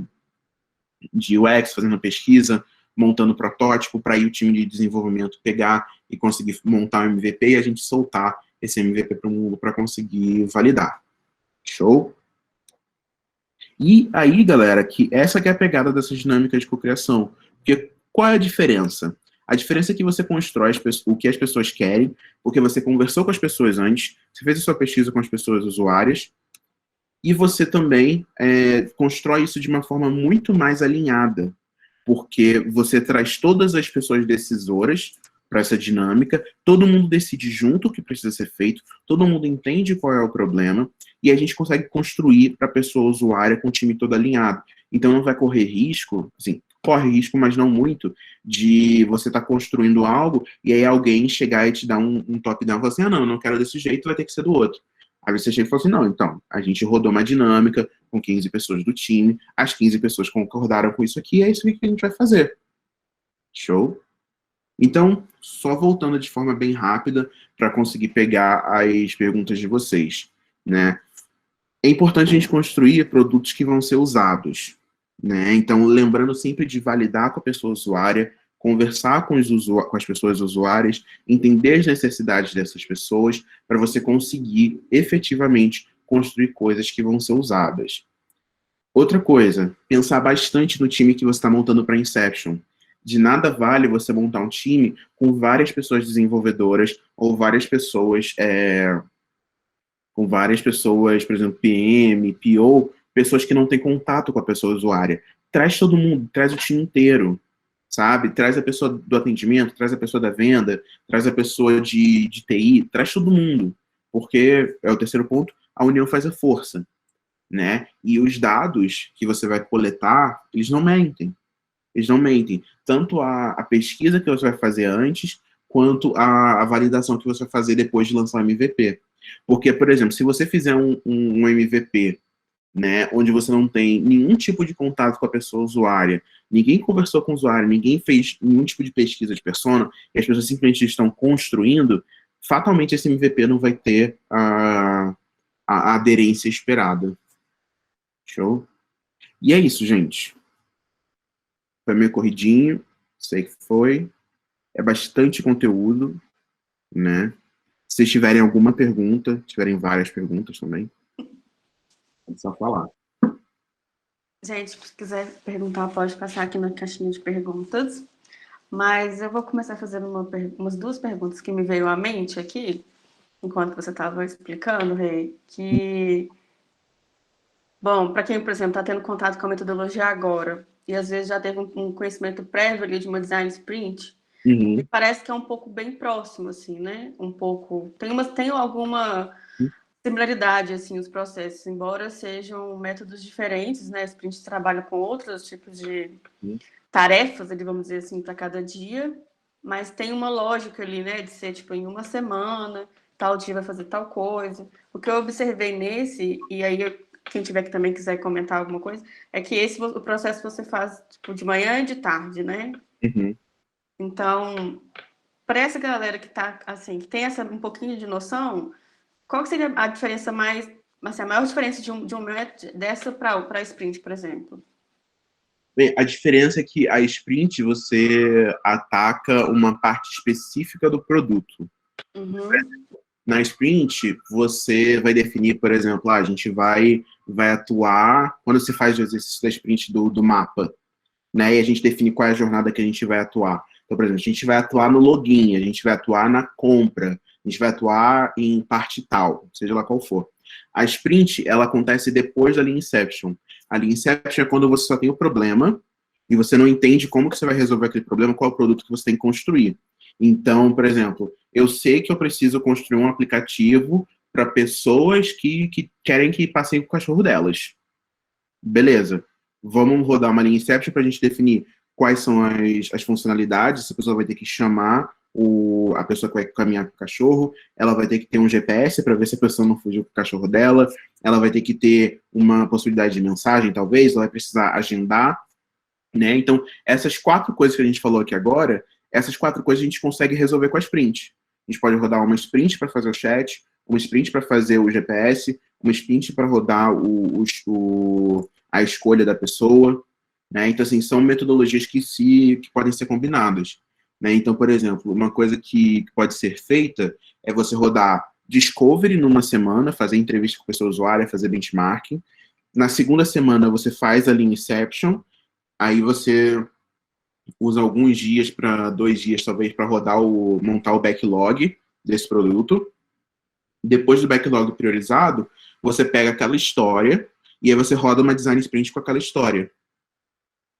UX, fazendo pesquisa, montando protótipo, para aí o time de desenvolvimento pegar e conseguir montar o MVP e a gente soltar esse MVP para o mundo para conseguir validar. Show? E aí, galera, essa que é a pegada dessa dinâmica de cocriação. Porque qual é a diferença? A diferença é que você constrói o que as pessoas querem, porque você conversou com as pessoas antes, você fez a sua pesquisa com as pessoas usuárias, e você também constrói isso de uma forma muito mais alinhada, porque você traz todas as pessoas decisoras para essa dinâmica, todo mundo decide junto o que precisa ser feito, todo mundo entende qual é o problema, e a gente consegue construir para a pessoa usuária com o time todo alinhado. Então não vai correr risco, assim, corre risco, mas não muito, de você estar construindo algo e aí alguém chegar e te dar um top-down e falar assim, não, eu não quero desse jeito, vai ter que ser do outro. Aí você chega e fala assim, não, então, a gente rodou uma dinâmica com 15 pessoas do time, as 15 pessoas concordaram com isso aqui, é isso que a gente vai fazer. Show? Então, só voltando de forma bem rápida para conseguir pegar as perguntas de vocês, né? É importante a gente construir produtos que vão ser usados, né? Então, lembrando sempre de validar com a pessoa usuária, conversar com as pessoas usuárias, entender as necessidades dessas pessoas, para você conseguir efetivamente construir coisas que vão ser usadas. Outra coisa, pensar bastante no time que você está montando para Inception. De nada vale você montar um time com várias pessoas desenvolvedoras ou várias pessoas, por exemplo, PM, PO, pessoas que não têm contato com a pessoa usuária. Traz todo mundo, traz o time inteiro, sabe? Traz a pessoa do atendimento, traz a pessoa da venda, traz a pessoa de TI, traz todo mundo. Porque, é o terceiro ponto, a união faz a força, né? E os dados que você vai coletar, eles não mentem. Eles não mentem. Tanto a pesquisa que você vai fazer antes, quanto a validação que você vai fazer depois de lançar o MVP. Porque, por exemplo, se você fizer um MVP né, onde você não tem nenhum tipo de contato com a pessoa usuária, ninguém conversou com o usuário, ninguém fez nenhum tipo de pesquisa de persona, e as pessoas simplesmente estão construindo, fatalmente esse MVP não vai ter a aderência esperada. Show? E é isso, gente. Foi meio corridinho, sei que foi. É bastante conteúdo, né? Se vocês tiverem alguma pergunta, tiverem várias perguntas também, é só falar. Gente, se quiser perguntar, pode passar aqui na caixinha de perguntas. Mas eu vou começar fazendo umas duas perguntas que me veio à mente aqui, enquanto você estava explicando, Rei, que... Bom, para quem, por exemplo, está tendo contato com a metodologia agora, e às vezes já teve um conhecimento prévio ali de uma design sprint, me parece que é um pouco bem próximo, assim, né? Um pouco... Tem alguma similaridade, assim, os processos, embora sejam métodos diferentes, né? Sprint trabalha com outros tipos de tarefas, ali, vamos dizer assim, para cada dia, mas tem uma lógica ali, né? De ser, tipo, em uma semana, tal dia vai fazer tal coisa. O que eu observei nesse, e aí quem tiver que também quiser comentar alguma coisa, é que o processo você faz, tipo, de manhã e de tarde, né? Então, para essa galera que tá, assim, que tem um pouquinho de noção, qual que seria a diferença mais, assim, a maior diferença de um método dessa para sprint, por exemplo? Bem, a diferença é que a sprint você ataca uma parte específica do produto. Na sprint, você vai definir, por exemplo, a gente vai atuar, quando se faz o exercício da sprint do mapa, né, e a gente define qual é a jornada que a gente vai atuar. Então, por exemplo, a gente vai atuar no login, a gente vai atuar na compra, a gente vai atuar em parte tal, seja lá qual for. A sprint, ela acontece depois da Lean Inception. A Lean Inception é quando você só tem o problema e você não entende como que você vai resolver aquele problema, qual é o produto que você tem que construir. Então, por exemplo, eu sei que eu preciso construir um aplicativo para pessoas que querem que passem com o cachorro delas. Beleza. Vamos rodar uma linha Inception para a gente definir quais são as funcionalidades. Essa pessoa vai ter que chamar a pessoa que vai caminhar com o cachorro, ela vai ter que ter um GPS para ver se a pessoa não fugiu com o cachorro dela, ela vai ter que ter uma possibilidade de mensagem, talvez, ela vai precisar agendar, né? Então, essas 4 coisas que a gente falou aqui agora, essas 4 coisas a gente consegue resolver com a sprint. A gente pode rodar uma sprint para fazer o chat, uma sprint para fazer o GPS, uma sprint para rodar a escolha da pessoa, né? Então, assim, são metodologias que podem ser combinadas, né? Então, por exemplo, uma coisa que pode ser feita é você rodar discovery numa semana, fazer entrevista com a pessoa usuária, fazer benchmarking. Na segunda semana, você faz a Lean Inception, aí você usa alguns dias para 2 dias, talvez, para montar o backlog desse produto. Depois do backlog priorizado, você pega aquela história e aí você roda uma design sprint com aquela história.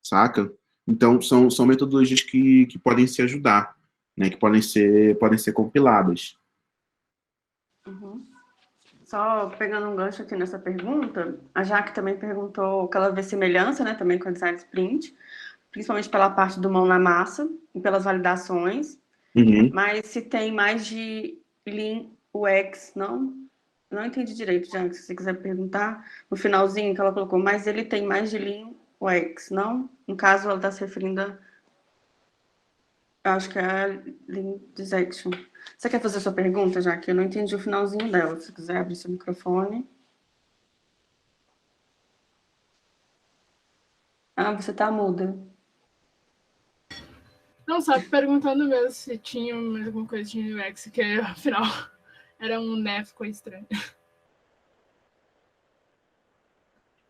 Saca? Então, são metodologias que podem se ajudar, né? Que podem ser compiladas. Só pegando um gancho aqui nessa pergunta, a Jaque também perguntou que ela vê semelhança, né, também com a design sprint, principalmente pela parte do mão na massa e pelas validações, mas se tem mais de Lean UX, não entendi direito, Jaque, se você quiser perguntar, no finalzinho que ela colocou, mas ele tem mais de Lean UX, não? No caso, ela está se referindo a... Acho que é a Lean Detection. Você quer fazer sua pergunta, já que eu não entendi o finalzinho dela? Se quiser abrir seu microfone. Ah, você tá muda. Não, só perguntando mesmo se tinha mais alguma coisa de UX, que afinal era um né, ficou estranho.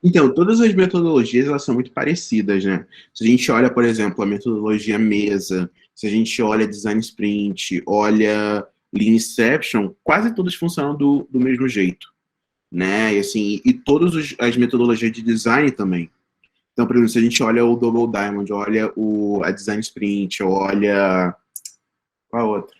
Então, todas as metodologias, elas são muito parecidas, né? Se a gente olha, por exemplo, a metodologia mesa, se a gente olha design sprint, olha Lean Inception, quase todas funcionam do mesmo jeito, né? E, assim, e todas as metodologias de design também. Então, por exemplo, se a gente olha o Double Diamond, olha a design sprint, olha... Qual a outra?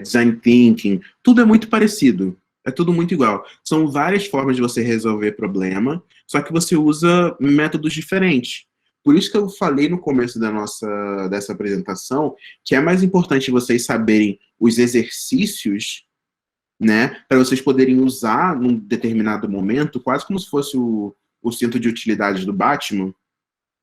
Design thinking, tudo é muito parecido. É tudo muito igual. São várias formas de você resolver problema, só que você usa métodos diferentes. Por isso que eu falei no começo dessa apresentação que é mais importante vocês saberem os exercícios né? Para vocês poderem usar num determinado momento, quase como se fosse o cinto de utilidades do Batman,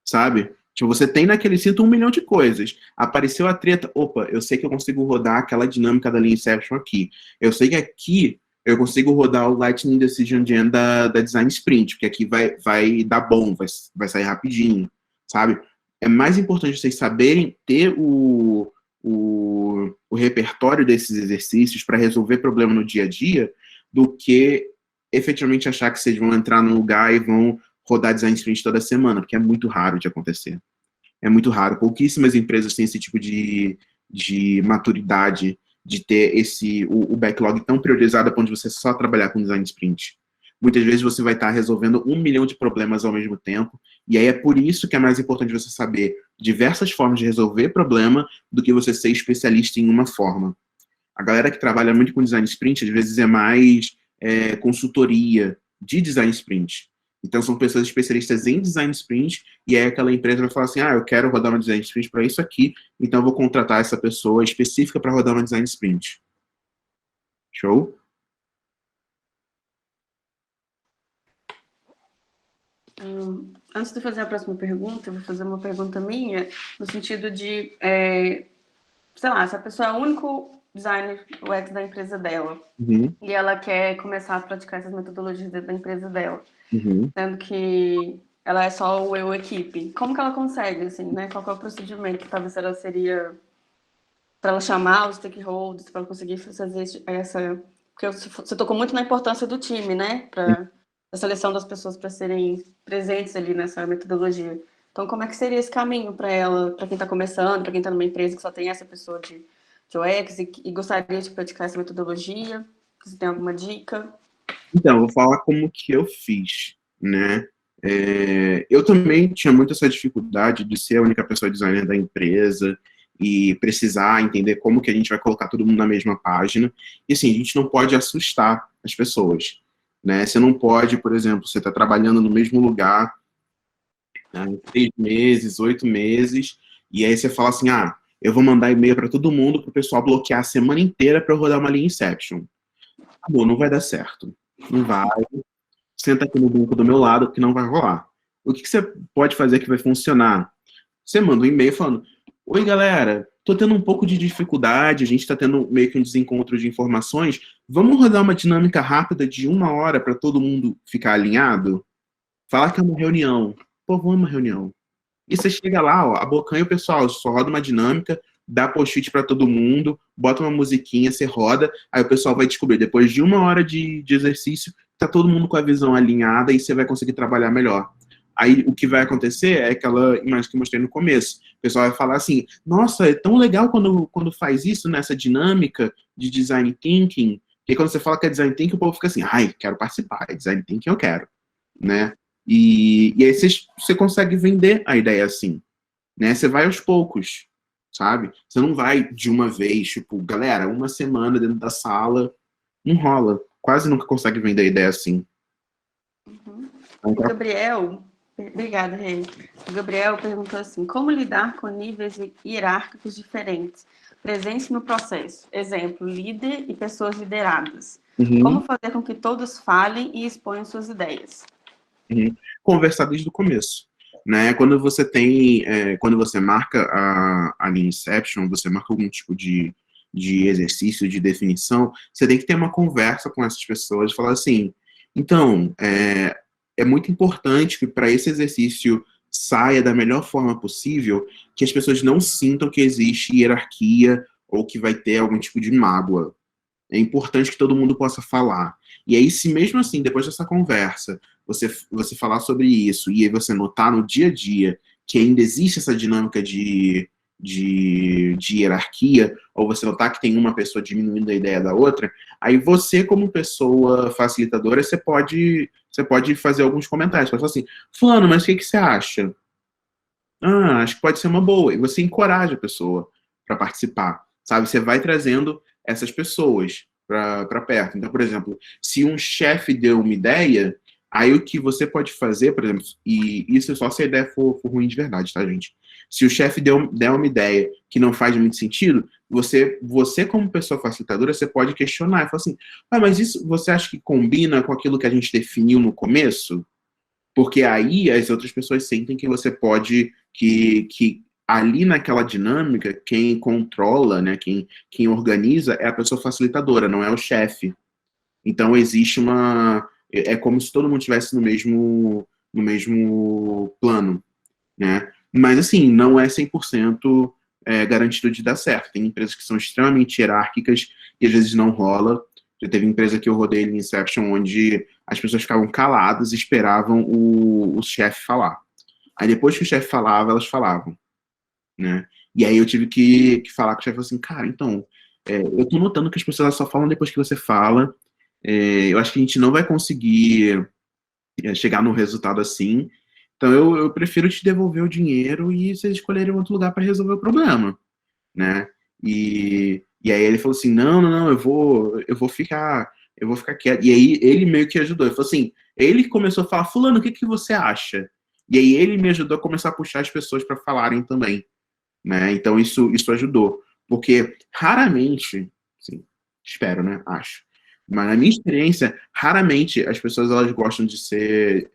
sabe? Tipo, você tem naquele cinto 1 milhão de coisas. Apareceu a treta, opa, eu sei que eu consigo rodar aquela dinâmica da linha Inception aqui. Eu sei que aqui eu consigo rodar o Lightning Decision Gen da Design Sprint, porque aqui vai dar bom, vai sair rapidinho, sabe? É mais importante vocês saberem ter o repertório desses exercícios para resolver problema no dia a dia, do que efetivamente achar que vocês vão entrar num lugar e vão rodar design sprint toda semana, porque é muito raro de acontecer. É muito raro. Pouquíssimas empresas têm esse tipo de maturidade, de ter o backlog tão priorizado a ponto de você só trabalhar com design sprint. Muitas vezes você vai estar resolvendo 1 milhão de problemas ao mesmo tempo, e aí é por isso que é mais importante você saber diversas formas de resolver problema do que você ser especialista em uma forma. A galera que trabalha muito com design sprint, às vezes é mais consultoria de design sprint. Então, são pessoas especialistas em design sprint, e aí aquela empresa vai falar assim, eu quero rodar uma design sprint para isso aqui, então eu vou contratar essa pessoa específica para rodar uma design sprint. Show? Antes de fazer a próxima pergunta, eu vou fazer uma pergunta minha, no sentido de, sei lá, se a pessoa é o único designer UX da empresa dela, e ela quer começar a praticar essas metodologias dentro da empresa dela, sendo que ela é só o equipe. Como que ela consegue, assim, né? Qual que é o procedimento? Talvez ela seria para ela chamar os stakeholders, para ela conseguir fazer essa... Porque você tocou muito na importância do time, né? Para a seleção das pessoas para serem presentes ali nessa metodologia. Então, como é que seria esse caminho para ela, para quem está começando, para quem está numa empresa que só tem essa pessoa de UX e gostaria de praticar essa metodologia? Você tem alguma dica? Então, eu vou falar como que eu fiz, né? Eu também tinha muito essa dificuldade de ser a única pessoa designer da empresa e precisar entender como que a gente vai colocar todo mundo na mesma página. E assim, a gente não pode assustar as pessoas, né? Você não pode, por exemplo, você está trabalhando no mesmo lugar, né, 6 meses, 8 meses, e aí você fala assim, eu vou mandar e-mail para todo mundo para o pessoal bloquear a semana inteira para eu rodar uma linha Inception. Acabou, não vai dar certo. Não vai. Senta aqui no banco do meu lado, que não vai rolar. O que você pode fazer que vai funcionar? Você manda um e-mail falando, oi, galera, tô tendo um pouco de dificuldade, a gente tá tendo meio que um desencontro de informações, vamos rodar uma dinâmica rápida de 1 hora para todo mundo ficar alinhado? Falar que é uma reunião. Pô, vamos uma reunião. E você chega lá, abocanha o pessoal, só roda uma dinâmica, dá post-it para todo mundo, bota uma musiquinha, você roda, aí o pessoal vai descobrir, depois de 1 hora de exercício, tá todo mundo com a visão alinhada e você vai conseguir trabalhar melhor. Aí o que vai acontecer é aquela imagem que eu mostrei no começo. O pessoal vai falar assim, nossa, é tão legal quando faz isso nessa dinâmica de design thinking. E quando você fala que é design thinking, o povo fica assim, quero participar, é design thinking, eu quero, né? E aí você consegue vender a ideia assim, né? Você vai aos poucos, sabe? Você não vai de uma vez, tipo, galera, 1 semana dentro da sala, não rola. Quase nunca consegue vender a ideia assim. O Gabriel, obrigada, Rei. O Gabriel perguntou assim, como lidar com níveis hierárquicos diferentes, presentes no processo? Exemplo, líder e pessoas lideradas. Como fazer com que todos falem e exponham suas ideias? Conversar desde o começo, né? Quando você marca a linha Inception, você marca algum tipo de exercício, de definição, você tem que ter uma conversa com essas pessoas e falar assim, então, é muito importante que para esse exercício saia da melhor forma possível, que as pessoas não sintam que existe hierarquia ou que vai ter algum tipo de mágoa. É importante que todo mundo possa falar. E aí, se mesmo assim, depois dessa conversa, você falar sobre isso, e aí você notar no dia a dia que ainda existe essa dinâmica de hierarquia, ou você notar que tem uma pessoa diminuindo a ideia da outra, aí você, como pessoa facilitadora, você pode fazer alguns comentários. Você pode falar assim, fulano, mas o que você acha? Acho que pode ser uma boa. E você encoraja a pessoa para participar, sabe? Você vai trazendo essas pessoas para perto. Então, por exemplo, se um chefe deu uma ideia, aí o que você pode fazer, por exemplo, e isso é só se a ideia for ruim de verdade, tá, gente? Se o chefe der uma ideia que não faz muito sentido, você como pessoa facilitadora, você pode questionar e falar assim, mas isso você acha que combina com aquilo que a gente definiu no começo? Porque aí as outras pessoas sentem que você pode, que ali naquela dinâmica, quem controla, né, quem organiza é a pessoa facilitadora, não é o chefe. Então existe é como se todo mundo estivesse no mesmo plano, né? Mas assim, não é 100% garantido de dar certo. Tem empresas que são extremamente hierárquicas e às vezes não rola. Já teve empresa que eu rodei em Inception onde as pessoas ficavam caladas e esperavam o chefe falar. Aí depois que o chefe falava, elas falavam, né? E aí eu tive que falar com o chefe assim, cara, então, eu tô notando que as pessoas só falam depois que você fala. Eu acho que a gente não vai conseguir chegar no resultado assim. Então eu prefiro te devolver o dinheiro e vocês escolherem outro lugar para resolver o problema, né? E aí ele falou assim, não, eu vou ficar quieto. E aí ele meio que ajudou. Ele falou assim, ele começou a falar, fulano, o que você acha? E aí ele me ajudou a começar a puxar as pessoas para falarem também, né? Então isso ajudou, porque raramente, assim, espero, né? Acho. Mas na minha experiência, raramente as pessoas elas gostam de ser,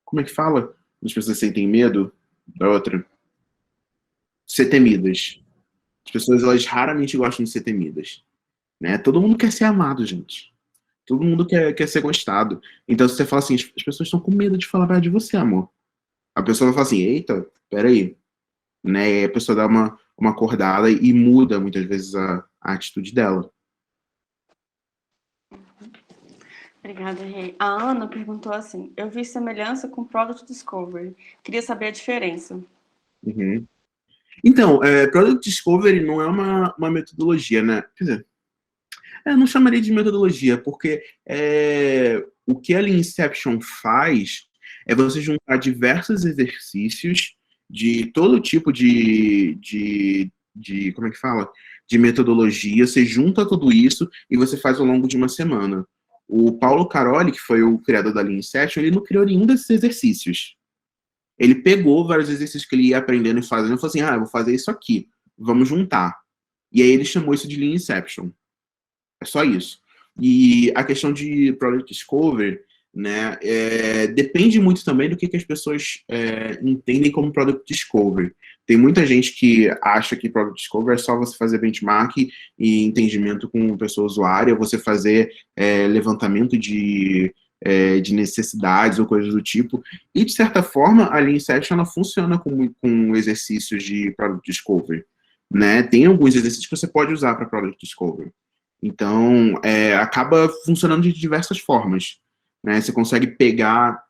como é que fala? As pessoas sentem medo da outra. Ser temidas. As pessoas elas raramente gostam de ser temidas, né? Todo mundo quer ser amado, gente. Todo mundo quer ser gostado. Então, se você fala assim, as pessoas estão com medo de falar de você, amor. A pessoa vai falar assim, eita, peraí. Né? E aí a pessoa dá uma acordada e muda, muitas vezes, a atitude dela. Obrigada, Rei. A Ana perguntou assim, eu vi semelhança com Product Discovery. Queria saber a diferença. Uhum. Então, Product Discovery não é uma metodologia, né? Quer dizer, eu não chamaria de metodologia, porque o que a Lean Inception faz é você juntar diversos exercícios de todo tipo de como é que fala? De metodologia, você junta tudo isso e você faz ao longo de uma semana. O Paulo Caroli, que foi o criador da Lean Inception, ele não criou nenhum desses exercícios. Ele pegou vários exercícios que ele ia aprendendo e fazendo e falou assim, eu vou fazer isso aqui, vamos juntar. E aí ele chamou isso de Lean Inception. É só isso. E a questão de Product Discovery, né, depende muito também do que as pessoas entendem como Product Discovery. Tem muita gente que acha que Product Discovery é só você fazer benchmark e entendimento com a pessoa usuária, você fazer levantamento de necessidades ou coisas do tipo. E, de certa forma, a Lean Inception ela funciona com exercícios de Product Discovery. Né? Tem alguns exercícios que você pode usar para Product Discovery. Então, acaba funcionando de diversas formas. Né? Você consegue pegar,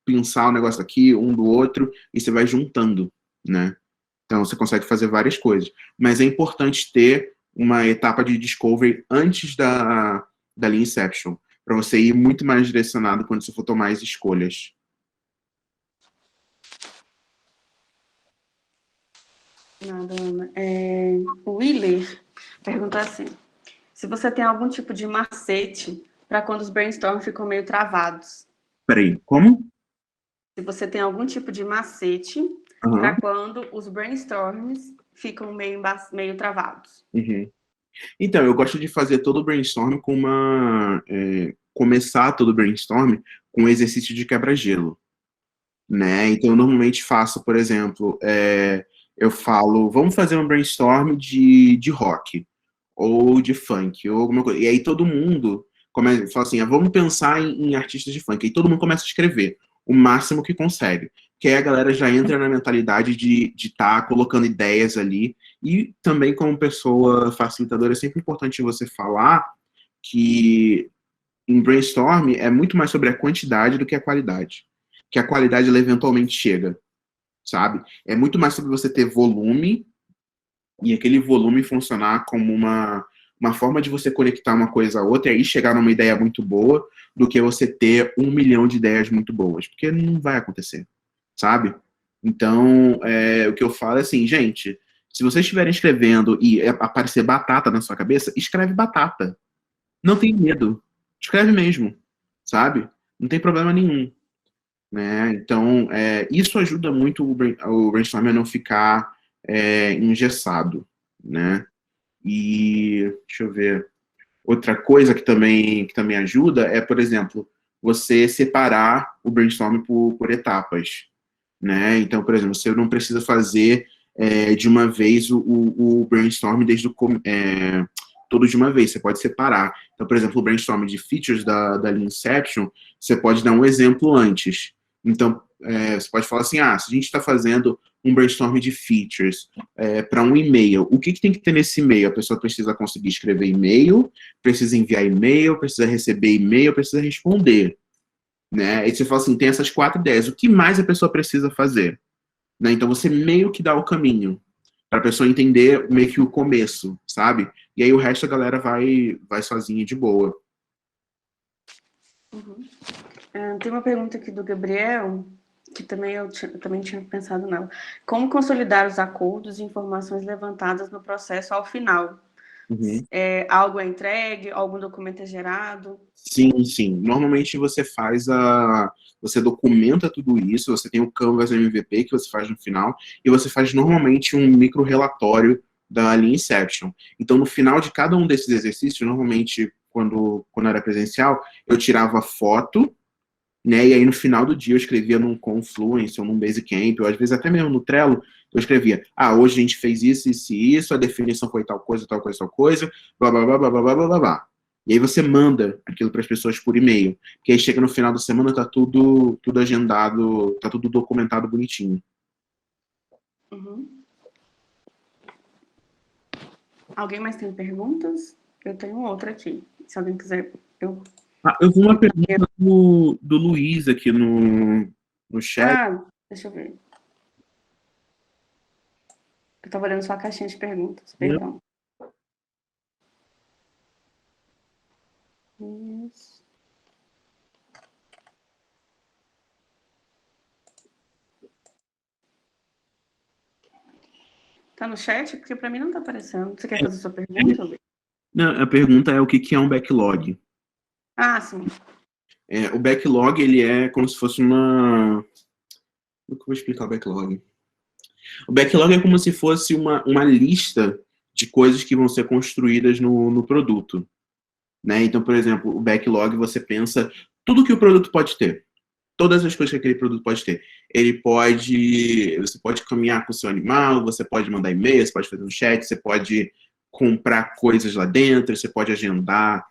pensar o negócio aqui, um do outro, e você vai juntando. Né? Então, você consegue fazer várias coisas. Mas é importante ter uma etapa de discovery antes da Lean Inception, para você ir muito mais direcionado quando você for tomar as escolhas. Nada, Ana. O Willer perguntou assim, se você tem algum tipo de macete para quando os brainstorms ficam meio travados. Peraí, como? Se você tem algum tipo de macete para quando os brainstorms ficam meio travados. Uhum. Então, eu gosto de fazer todo o brainstorm com começar todo o brainstorm com um exercício de quebra-gelo. Né? Então, eu normalmente faço, por exemplo, eu falo, vamos fazer um brainstorm de rock, ou de funk, ou alguma coisa. E aí todo mundo fala assim, vamos pensar em artistas de funk. E todo mundo começa a escrever o máximo que consegue. Que aí a galera já entra na mentalidade de estar colocando ideias ali. E também, como pessoa facilitadora, é sempre importante você falar que em brainstorm é muito mais sobre a quantidade do que a qualidade. Que a qualidade ela eventualmente chega, sabe? É muito mais sobre você ter volume e aquele volume funcionar como uma forma de você conectar uma coisa a outra e aí chegar numa ideia muito boa do que você ter 1 milhão de ideias muito boas, porque não vai acontecer, sabe? Então, o que eu falo é assim, gente, se vocês estiverem escrevendo e aparecer batata na sua cabeça, escreve batata. Não tem medo. Escreve mesmo, sabe? Não tem problema nenhum. né? Então, isso ajuda muito o brainstorm a não ficar engessado, né? E, deixa eu ver, outra coisa que também ajuda é, por exemplo, você separar o brainstorm por etapas, né? Então, por exemplo, você não precisa fazer de uma vez o brainstorm todo de uma vez, você pode separar. Então, por exemplo, o brainstorm de features da Lean Inception, você pode dar um exemplo antes. Então, você pode falar assim, se a gente está fazendo um brainstorm de features para um e-mail, o que tem que ter nesse e-mail? A pessoa precisa conseguir escrever e-mail, precisa enviar e-mail, precisa receber e-mail, precisa responder. Né? Aí você fala assim, tem essas 4 ideias, o que mais a pessoa precisa fazer? Né? Então você meio que dá o caminho para a pessoa entender meio que o começo, sabe? E aí o resto a galera vai sozinha de boa. Uhum. Tem uma pergunta aqui do Gabriel, que eu também tinha pensado nela. Como consolidar os acordos e informações levantadas no processo ao final? Uhum. Algo é entregue, algum documento é gerado? Sim, sim. Normalmente você documenta tudo isso, você tem o Canvas MVP que você faz no final, e você faz normalmente um micro relatório da Lean Inception. Então, no final de cada um desses exercícios, normalmente, quando era presencial, eu tirava foto, né, e aí no final do dia eu escrevia num Confluence ou num Basecamp, ou às vezes até mesmo no Trello, eu escrevia, hoje a gente fez isso, isso e isso, a definição foi tal coisa, tal coisa, tal coisa, blá, blá, blá, blá, blá, blá, blá, blá. E aí você manda aquilo para as pessoas por e-mail, que aí chega no final da semana, tá tudo agendado, tá tudo documentado bonitinho. Uhum. Alguém mais tem perguntas? Eu tenho outra aqui. Se alguém quiser, eu vi uma pergunta do Luiz aqui no chat. Deixa eu ver. Eu estava olhando sua caixinha de perguntas, Não. perdão. Isso. Tá no chat? Porque para mim não tá aparecendo. Você quer fazer sua pergunta, Luiz? Não, a pergunta é o que é um backlog. Sim. O backlog, ele é como se fosse uma... Como que eu vou explicar o backlog? O backlog é como se fosse uma lista de coisas que vão ser construídas no produto. Né? Então, por exemplo, o backlog, você pensa tudo que o produto pode ter. Todas as coisas que aquele produto pode ter. Você pode caminhar com o seu animal, você pode mandar e-mail, você pode fazer um chat, você pode comprar coisas lá dentro, você pode agendar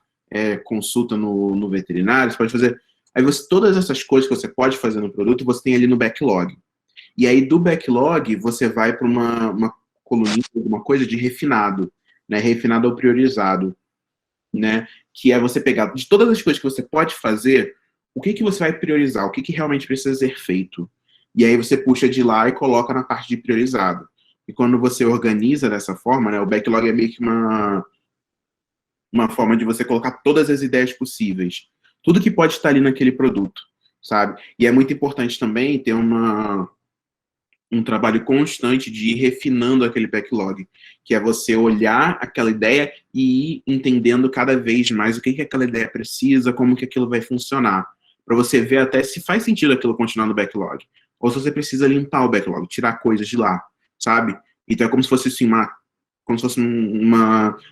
consulta no veterinário, você pode fazer... Aí todas essas coisas que você pode fazer no produto, você tem ali no backlog. E aí do backlog, você vai para uma coluninha, uma coisa de refinado, né? Refinado ou priorizado, né? Que é você pegar de todas as coisas que você pode fazer, o que você vai priorizar, o que realmente precisa ser feito. E aí você puxa de lá e coloca na parte de priorizado. E quando você organiza dessa forma, né? O backlog é meio que uma forma de você colocar todas as ideias possíveis. Tudo que pode estar ali naquele produto, sabe? E é muito importante também ter um trabalho constante de ir refinando aquele backlog, que é você olhar aquela ideia e ir entendendo cada vez mais o que aquela ideia precisa, como que aquilo vai funcionar, para você ver até se faz sentido aquilo continuar no backlog, ou se você precisa limpar o backlog, tirar coisas de lá, sabe? Então é como se fosse assim,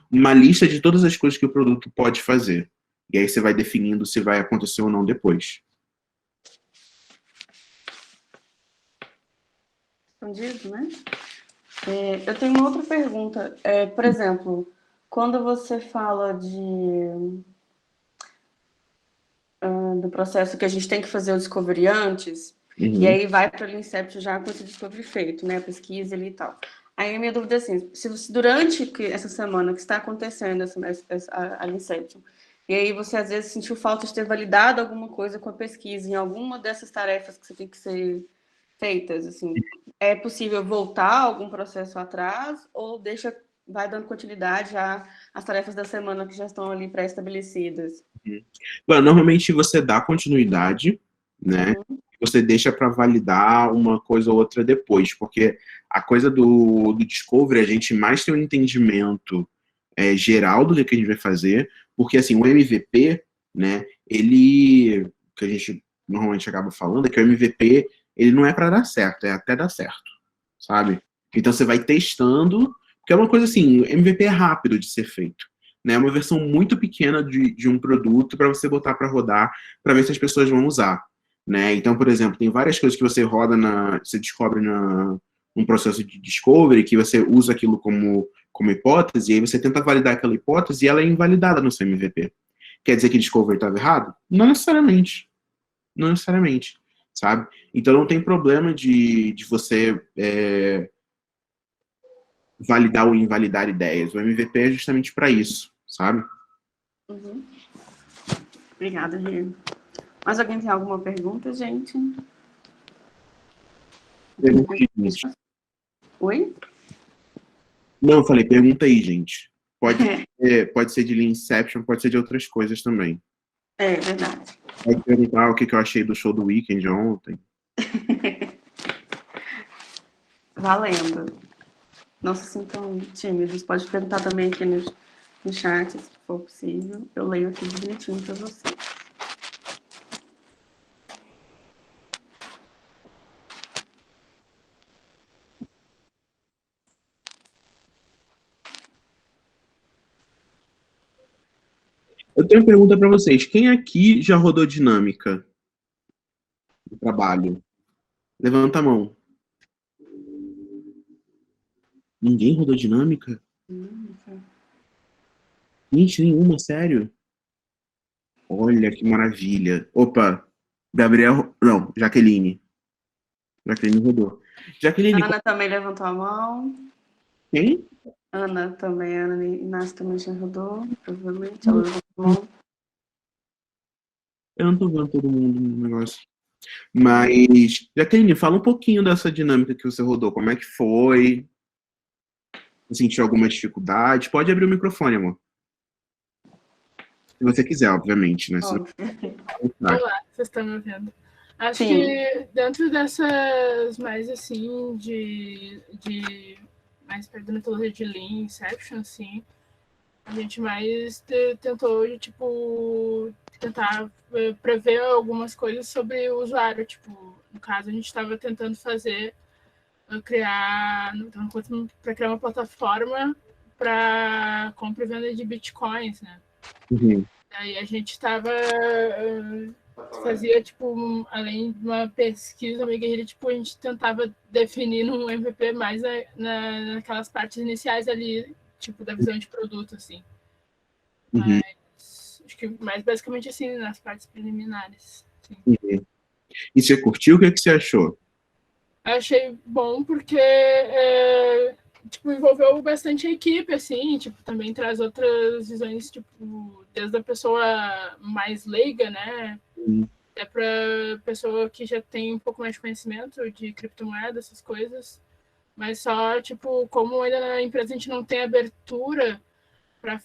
uma lista de todas as coisas que o produto pode fazer. E aí você vai definindo se vai acontecer ou não depois. Respondido, né? Eu tenho uma outra pergunta. Por exemplo, quando você fala do processo que a gente tem que fazer o discovery antes, e aí vai para o Inception já com esse discovery feito, né? A pesquisa ali e tal. Aí a minha dúvida é assim, se durante essa semana que está acontecendo a Inception, e aí você às vezes sentiu falta de ter validado alguma coisa com a pesquisa em alguma dessas tarefas que você tem que ser feitas, assim, é possível voltar algum processo atrás ou vai dando continuidade às tarefas da semana que já estão ali pré-estabelecidas? Bom, normalmente você dá continuidade, né? Uhum. Você deixa para validar uma coisa ou outra depois, porque a coisa do Discovery, a gente mais tem um entendimento geral do que a gente vai fazer, porque assim, o MVP, né, ele, que a gente normalmente acaba falando é que o MVP, ele não é para dar certo, é até dar certo, sabe? Então você vai testando, porque é uma coisa assim, MVP é rápido de ser feito, né? É uma versão muito pequena de um produto para você botar para rodar, para ver se as pessoas vão usar, né? Então, por exemplo, tem várias coisas que você roda você descobre num processo de discovery, que você usa aquilo como hipótese, e aí você tenta validar aquela hipótese e ela é invalidada no seu MVP. Quer dizer que discovery estava errado? Não necessariamente. Não necessariamente, sabe? Então não tem problema de você validar ou invalidar ideias. O MVP é justamente para isso, sabe? Uhum. Obrigada, Diego. Mais alguém tem alguma pergunta, gente? Pergunta aí, gente. Oi? Não, eu falei, pergunta aí, gente. Pode ser de Lean Inception, pode ser de outras coisas também. É verdade. Pode perguntar o que eu achei do show do Weekend ontem. Valendo. Não se sintam tímidos. Pode perguntar também aqui no chat, se for possível. Eu leio aqui bonitinho para vocês. Eu tenho uma pergunta para vocês. Quem aqui já rodou dinâmica no trabalho? Levanta a mão. Ninguém rodou dinâmica? Gente, nenhuma, sério? Olha que maravilha. Opa, Gabriel. Não, Jaqueline. Jaqueline rodou. Jaqueline. Ana também levantou a mão. Quem? Ana também. Ana Inácio também já rodou. Provavelmente ela levantou a mão. Eu não tô vendo todo mundo no negócio. Mas, Jaqueline, fala um pouquinho dessa dinâmica que você rodou. Como é que foi? Você sentiu alguma dificuldade? Pode abrir o microfone, amor. Se você quiser, obviamente, né? Olá, vocês estão me ouvindo? Acho Sim. que dentro dessas mais assim, mais perto da metodologia de Lean, Inception, assim, a gente mais tentou, tipo, tentar prever algumas coisas sobre o usuário. Tipo, no caso, a gente estava tentando criar uma plataforma para compra e venda de bitcoins, né? Uhum. Aí a gente fazia, tipo, além de uma pesquisa, uma guerrilha, tipo, a gente tentava definir no MVP mais naquelas partes iniciais ali, tipo, da visão de produto, assim. Uhum. Mas, acho que mais basicamente assim, nas partes preliminares. Uhum. E você curtiu? O que você achou? Eu achei bom porque tipo, envolveu bastante a equipe, assim, tipo, também traz outras visões, tipo, desde a pessoa mais leiga, né? Até para pessoa que já tem um pouco mais de conhecimento de criptomoeda, essas coisas. Mas só, tipo, como ainda na empresa a gente não tem abertura para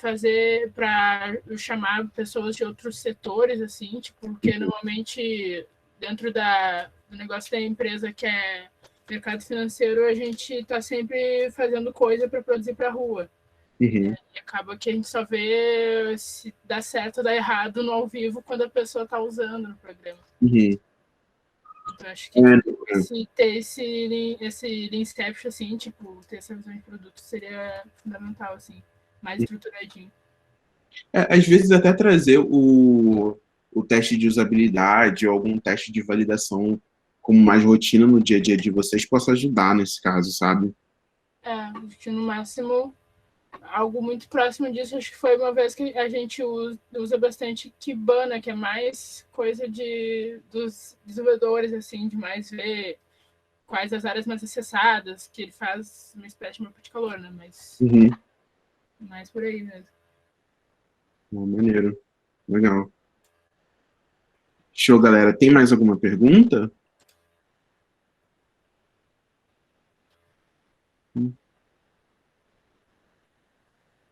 chamar pessoas de outros setores, assim, tipo, porque normalmente dentro do negócio da empresa, que é mercado financeiro, a gente está sempre fazendo coisa para produzir para a rua. Uhum. E acaba que a gente só vê se dá certo ou dá errado no ao vivo quando a pessoa está usando no programa. Uhum. Então, acho que ter esse Inception, assim, tipo, ter essa visão de produto seria fundamental, assim, mais estruturadinho. Às vezes até trazer o teste de usabilidade ou algum teste de validação como mais rotina no dia a dia de vocês possa ajudar nesse caso, sabe? Acho que no máximo algo muito próximo disso, acho que foi uma vez que a gente usa bastante Kibana, que é mais coisa dos desenvolvedores, assim, de mais ver quais as áreas mais acessadas, que ele faz uma espécie de mapa de calor, né? Mas mais por aí mesmo. Maneiro. Legal. Show, galera. Tem mais alguma pergunta?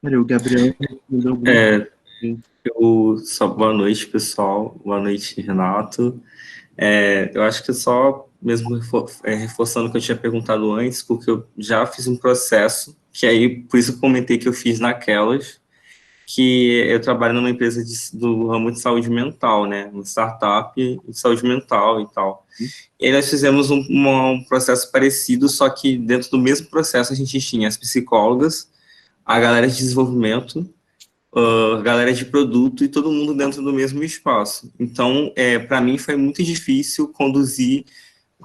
Olha, o Gabriel mandou alguma Boa noite, pessoal. Boa noite, Renato. Eu acho que só mesmo reforçando o que eu tinha perguntado antes, porque eu já fiz um processo, que aí, por isso eu comentei que eu fiz naquelas, que eu trabalho numa empresa do ramo de saúde mental, né? Uma startup de saúde mental e tal. E aí nós fizemos um processo parecido, só que dentro do mesmo processo a gente tinha as psicólogas, a galera de desenvolvimento, a galera de produto e todo mundo dentro do mesmo espaço. Então, para mim foi muito difícil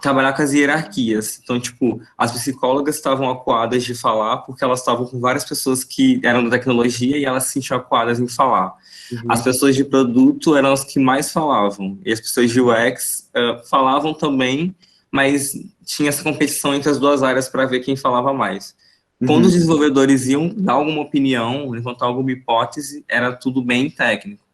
trabalhar com as hierarquias. Então, tipo, as psicólogas estavam acuadas de falar porque elas estavam com várias pessoas que eram da tecnologia e elas se sentiam acuadas em falar. As pessoas de produto eram as que mais falavam. E as pessoas de UX falavam também, mas tinha essa competição entre as duas áreas para ver quem falava mais. Quando os desenvolvedores iam dar alguma opinião, levantar alguma hipótese, era tudo bem técnico.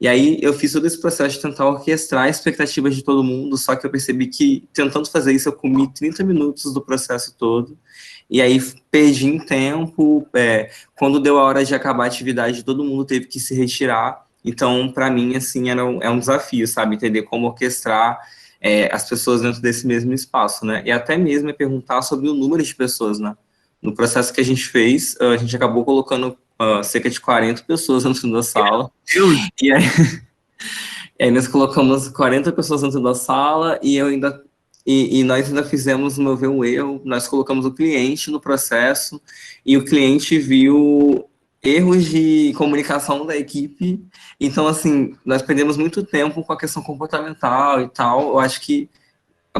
E aí eu fiz todo esse processo de tentar orquestrar expectativas de todo mundo, só que eu percebi que, tentando fazer isso, eu comi 30 minutos do processo todo, e aí perdi em tempo, quando deu a hora de acabar a atividade, todo mundo teve que se retirar. Então, para mim, assim, é um desafio, sabe, entender como orquestrar as pessoas dentro desse mesmo espaço, né, e até mesmo perguntar sobre o número de pessoas, né. No processo que a gente fez, a gente acabou colocando cerca de 40 pessoas dentro da sala. E aí nós colocamos 40 pessoas dentro da sala e nós ainda fizemos, no meu ver, um erro. Nós colocamos o cliente no processo e o cliente viu erros de comunicação da equipe. Então, assim, nós perdemos muito tempo com a questão comportamental e tal. Eu acho que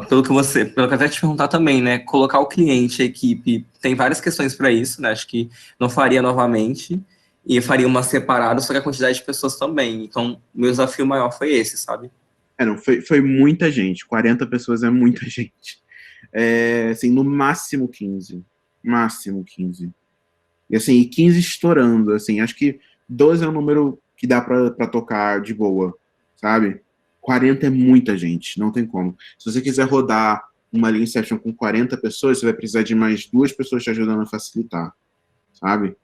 pelo que eu até te perguntar também, né? Colocar o cliente, a equipe, tem várias questões para isso, né? Acho que não faria novamente e faria uma separada, só que a quantidade de pessoas também. Então, meu desafio maior foi esse, sabe? Não, foi muita gente. 40 pessoas é muita gente. Assim, no máximo 15. Máximo 15. E assim, e 15 estourando, assim, acho que 12 é um número que dá para tocar de boa, sabe? 40 é muita gente, não tem como. Se você quiser rodar uma Lean Session com 40 pessoas, você vai precisar de mais 2 pessoas te ajudando a facilitar, sabe?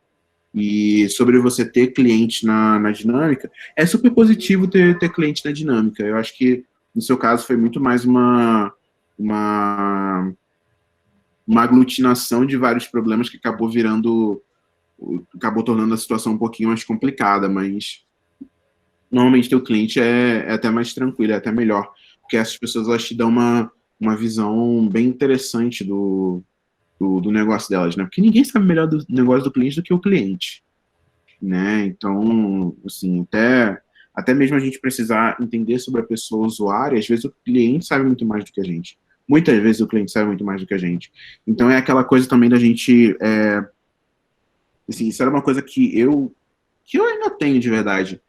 E sobre você ter cliente na dinâmica, é super positivo ter cliente na dinâmica. Eu acho que, no seu caso, foi muito mais uma aglutinação de vários problemas que acabou tornando a situação um pouquinho mais complicada, mas normalmente teu cliente é até mais tranquilo, é até melhor, porque essas pessoas elas te dão uma visão bem interessante do negócio delas, né? Porque ninguém sabe melhor do negócio do cliente do que o cliente, né? Então, assim, até mesmo a gente precisar entender sobre a pessoa usuária, às vezes o cliente sabe muito mais do que a gente. Muitas vezes o cliente sabe muito mais do que a gente. Então é aquela coisa também da gente... assim, isso era uma coisa que eu ainda tenho de verdade,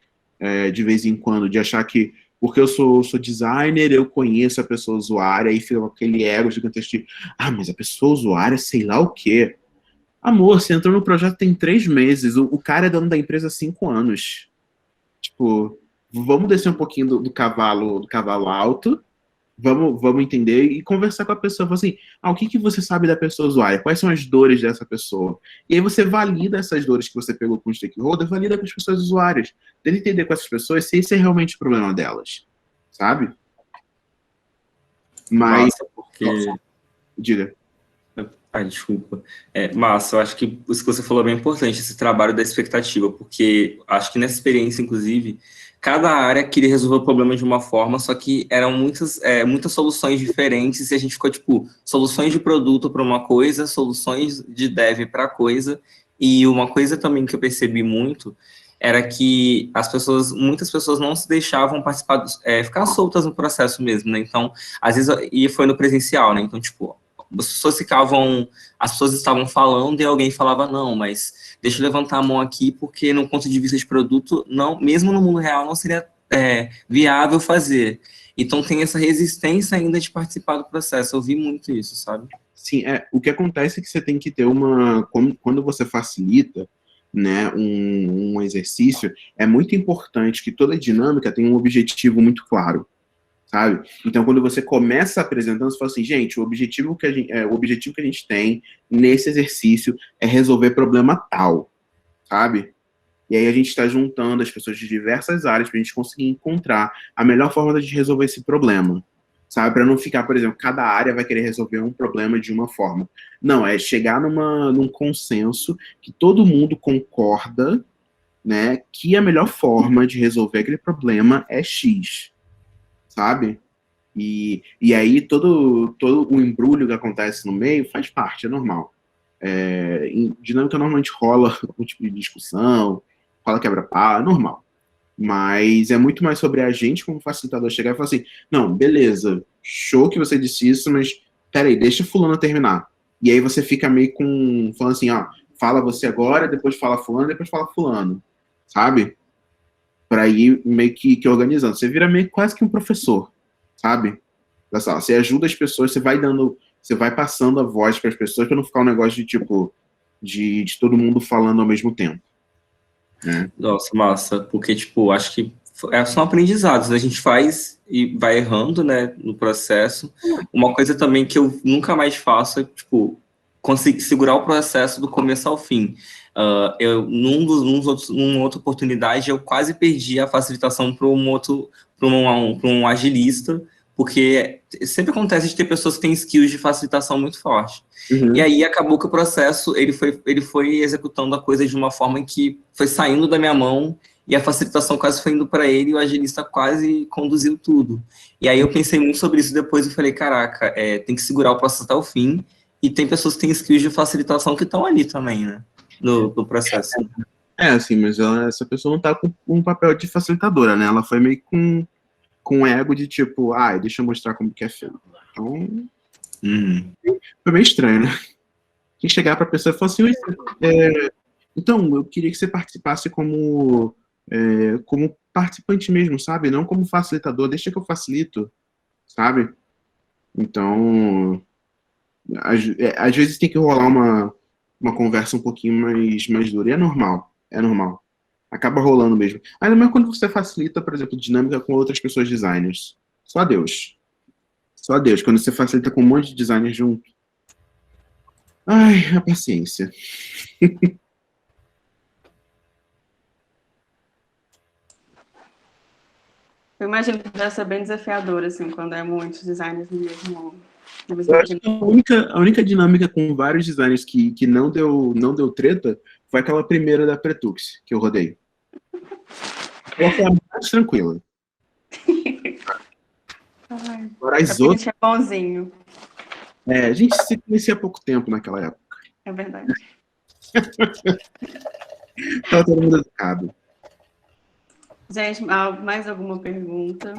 de vez em quando, de achar que porque eu sou designer, eu conheço a pessoa usuária, e fica aquele ego gigantesco de, mas a pessoa usuária, sei lá o quê. Amor, você entrou no projeto tem 3 meses, o cara é dono da empresa há 5 anos. Tipo, vamos descer um pouquinho do cavalo alto, vamos entender e conversar com a pessoa. Falar assim, o que você sabe da pessoa usuária? Quais são as dores dessa pessoa? E aí você valida essas dores que você pegou com o stakeholder, valida com as pessoas usuárias. Tenta entender com essas pessoas se esse é realmente o problema delas. Sabe? Mas... Massa, porque... Diga. Desculpa. Massa, eu acho que isso que você falou é bem importante, esse trabalho da expectativa, porque acho que nessa experiência, inclusive, cada área queria resolver o problema de uma forma, só que eram muitas soluções diferentes e a gente ficou, tipo, soluções de produto para uma coisa, soluções de dev para coisa, e uma coisa também que eu percebi muito era que muitas pessoas não se deixavam participar, ficar soltas no processo mesmo, né? Então, às vezes, e foi no presencial, né? Então, tipo, as pessoas estavam falando e alguém falava, não, mas deixa eu levantar a mão aqui, porque no ponto de vista de produto, não, mesmo no mundo real, não seria viável fazer. Então tem essa resistência ainda de participar do processo. Eu vi muito isso, sabe? Sim, o que acontece é que você tem que ter quando você facilita, né, um exercício, é muito importante que toda dinâmica tenha um objetivo muito claro. Sabe? Então, quando você começa apresentando, você fala assim, gente, o objetivo que a gente tem nesse exercício é resolver problema tal, sabe? E aí a gente está juntando as pessoas de diversas áreas para a gente conseguir encontrar a melhor forma de resolver esse problema, sabe? Para não ficar, por exemplo, cada área vai querer resolver um problema de uma forma. Não, é chegar num consenso que todo mundo concorda né, que a melhor forma de resolver aquele problema é X, sabe? E aí todo o embrulho que acontece no meio faz parte, é normal. Em dinâmica normalmente rola um tipo de discussão, rola quebra-pau, é normal. Mas é muito mais sobre a gente como facilitador chegar e falar assim, não, beleza, show que você disse isso, mas peraí, deixa fulano terminar. E aí você fica meio com, falando assim, ó, fala você agora, depois fala fulano, depois fala fulano, sabe? Para ir meio que organizando. Você vira meio quase que um professor, sabe? Da sala. Você ajuda as pessoas, você vai passando a voz para as pessoas para não ficar um negócio de tipo, de todo mundo falando ao mesmo tempo. Né? Nossa, massa, porque, tipo, acho que são aprendizados, né? A gente faz e vai errando, né, no processo. Uma coisa também que eu nunca mais faço é, tipo, conseguir segurar o processo do começo ao fim. Numa outra oportunidade, eu quase perdi a facilitação para um agilista, porque sempre acontece de ter pessoas que têm skills de facilitação muito forte. Uhum. E aí acabou que o processo ele foi executando a coisa de uma forma que foi saindo da minha mão e a facilitação quase foi indo para ele e o agilista quase conduziu tudo. E aí eu pensei muito sobre isso depois e falei, caraca, tem que segurar o processo até o fim e tem pessoas que têm skills de facilitação que estão ali também, né, no processo. Assim, mas essa pessoa não tá com um papel de facilitadora, né? Ela foi meio com ego de tipo, deixa eu mostrar como que é feito. Então, foi meio estranho, né? Que chegar pra pessoa e falar assim, então, eu queria que você participasse como participante mesmo, sabe? Não como facilitador, deixa que eu facilito, sabe? Então, às vezes tem que rolar uma conversa um pouquinho mais dura, e é normal, acaba rolando mesmo. Ainda mais quando você facilita, por exemplo, dinâmica com outras pessoas designers. Só Deus. Quando você facilita com um monte de designers junto. A paciência. Eu imagino que deve ser bem desafiador, assim, quando é muitos designers no mesmo Eu acho que a única dinâmica com vários designers que não deu treta foi aquela primeira da Pretux, que eu rodei. Ela foi a mais tranquila. Agora as outras... é bonzinho. A gente se conhecia há pouco tempo naquela época. É verdade. Tava todo mundo educado. Gente, mais alguma pergunta?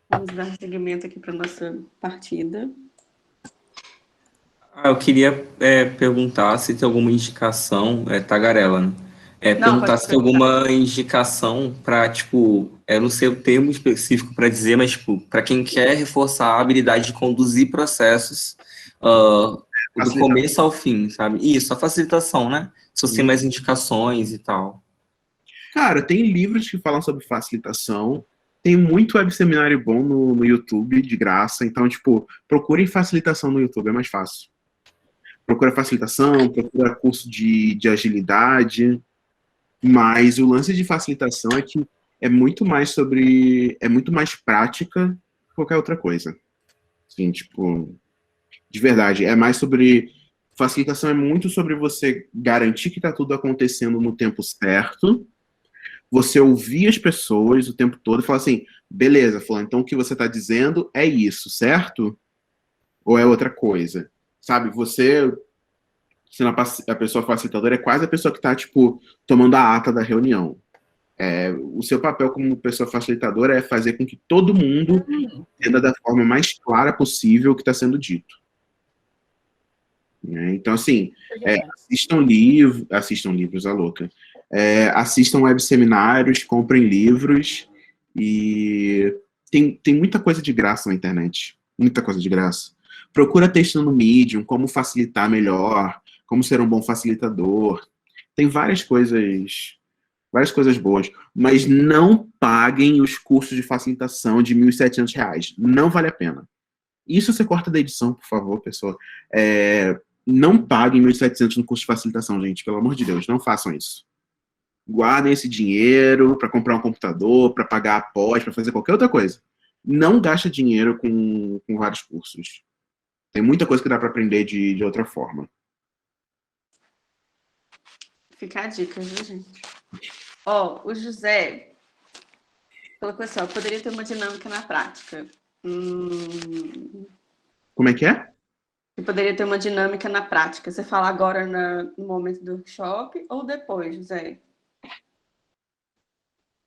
Vamos dar seguimento aqui para nossa partida. Eu queria perguntar se tem alguma indicação, Tagarela, né? Perguntar se tem alguma indicação para, tipo, não sei o termo específico para dizer, mas, tipo, para quem quer reforçar a habilidade de conduzir processos do começo ao fim, sabe? Isso, a facilitação, né? Se você tem mais indicações e tal. Cara, tem livros que falam sobre facilitação, tem muito web seminário bom no YouTube, de graça, então, tipo, procurem facilitação no YouTube, é mais fácil. Procura facilitação, procura curso de agilidade, mas o lance de facilitação é que é muito mais prática que qualquer outra coisa. Assim, tipo, de verdade, é mais sobre... Facilitação é muito sobre você garantir que tá tudo acontecendo no tempo certo, você ouvir as pessoas o tempo todo e falar assim, beleza, fulano, então o que você está dizendo é isso, certo? Ou é outra coisa? Sabe, você, sendo a pessoa facilitadora, é quase a pessoa que está, tipo, tomando a ata da reunião. O seu papel como pessoa facilitadora é fazer com que todo mundo entenda da forma mais clara possível o que está sendo dito. Então, assim, assistam livros, a louca. Assistam web seminários, comprem livros e tem muita coisa de graça na internet. Muita coisa de graça. Procura texto no Medium, como facilitar melhor, como ser um bom facilitador. Tem várias coisas boas. Mas não paguem os cursos de facilitação de R$ 1.700. Não vale a pena. Isso você corta da edição, por favor, pessoa. Não paguem 1.700 no curso de facilitação, gente. Pelo amor de Deus, não façam isso. Guardem esse dinheiro para comprar um computador, para pagar a pós, para fazer qualquer outra coisa. Não gasta dinheiro com vários cursos. Tem muita coisa que dá para aprender de outra forma. Fica a dica, viu, gente? Ó, o José colocou assim, ó, poderia ter uma dinâmica na prática. Como é que é? Eu poderia ter uma dinâmica na prática. Você fala agora no momento do workshop ou depois, José?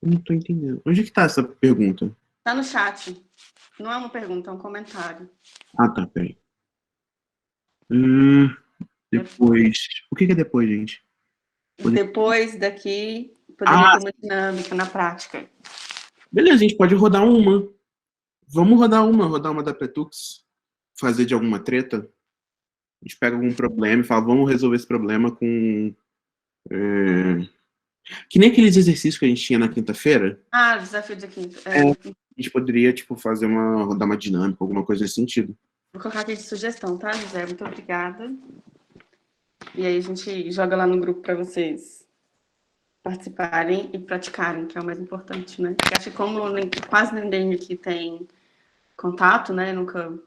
Eu não tô entendendo. Onde é que tá essa pergunta? Tá no chat. Não é uma pergunta, é um comentário. Ah, tá, peraí. Depois. O que é depois, gente? Depois daqui, poderia ter uma dinâmica na prática. Beleza, a gente pode rodar uma. Vamos rodar uma da Petux. Fazer de alguma treta. A gente pega algum problema e fala, vamos resolver esse problema com... Que nem aqueles exercícios que a gente tinha na quinta-feira. Ah, desafio de quinta. A gente poderia, tipo, rodar uma dinâmica, alguma coisa nesse sentido. Vou colocar aqui de sugestão, tá, José? Muito obrigada. E aí a gente joga lá no grupo para vocês participarem e praticarem, que é o mais importante, né? Porque acho que como quase ninguém aqui tem contato, né? Nunca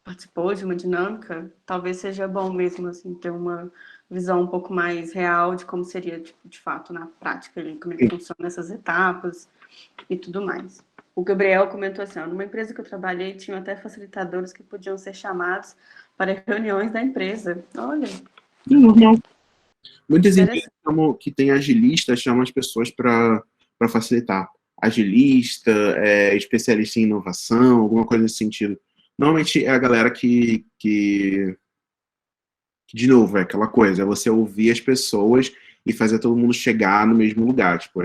participou de uma dinâmica, talvez seja bom mesmo, assim, ter uma visão um pouco mais real de como seria, tipo, de fato, na prática, como é que funcionam essas etapas e tudo mais. O Gabriel comentou assim, ó, numa empresa que eu trabalhei, tinham até facilitadores que podiam ser chamados para reuniões da empresa. Olha. Normal. Muitas empresas que tem agilista chamam as pessoas para facilitar. Agilista, especialista em inovação, alguma coisa nesse sentido. Normalmente é a galera que de novo, é aquela coisa, é você ouvir as pessoas e fazer todo mundo chegar no mesmo lugar. Tipo,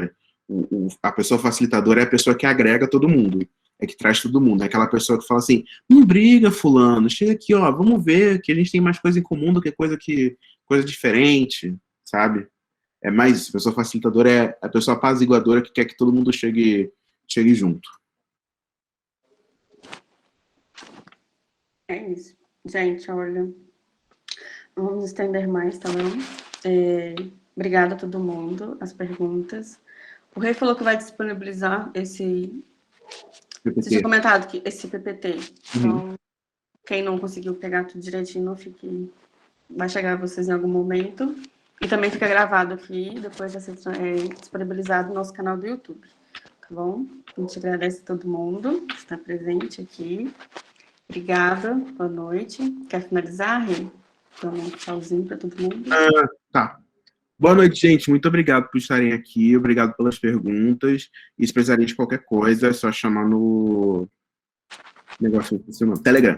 a pessoa facilitadora é a pessoa que agrega todo mundo, é que traz todo mundo. É aquela pessoa que fala assim, não briga, fulano, chega aqui, ó, vamos ver que a gente tem mais coisa em comum do que coisa diferente, sabe? É mais isso. A pessoa facilitadora é a pessoa apaziguadora que quer que todo mundo chegue junto. É isso. Gente, olha, não vamos estender mais, tá bom? Obrigada a todo mundo, as perguntas. O Rei falou que vai disponibilizar esse... PPT. Você tinha comentado que esse PPT. Então, quem não conseguiu pegar tudo direitinho, não fique... Vai chegar a vocês em algum momento. E também fica gravado aqui, depois vai ser disponibilizado no nosso canal do YouTube. Tá bom? A gente agradece a todo mundo que está presente aqui. Obrigada, boa noite. Quer finalizar, Rê? Então, um tchauzinho para todo mundo. Tá. Boa noite, gente. Muito obrigado por estarem aqui. Obrigado pelas perguntas. E se precisarem de qualquer coisa, é só chamar no negócio do Telegram.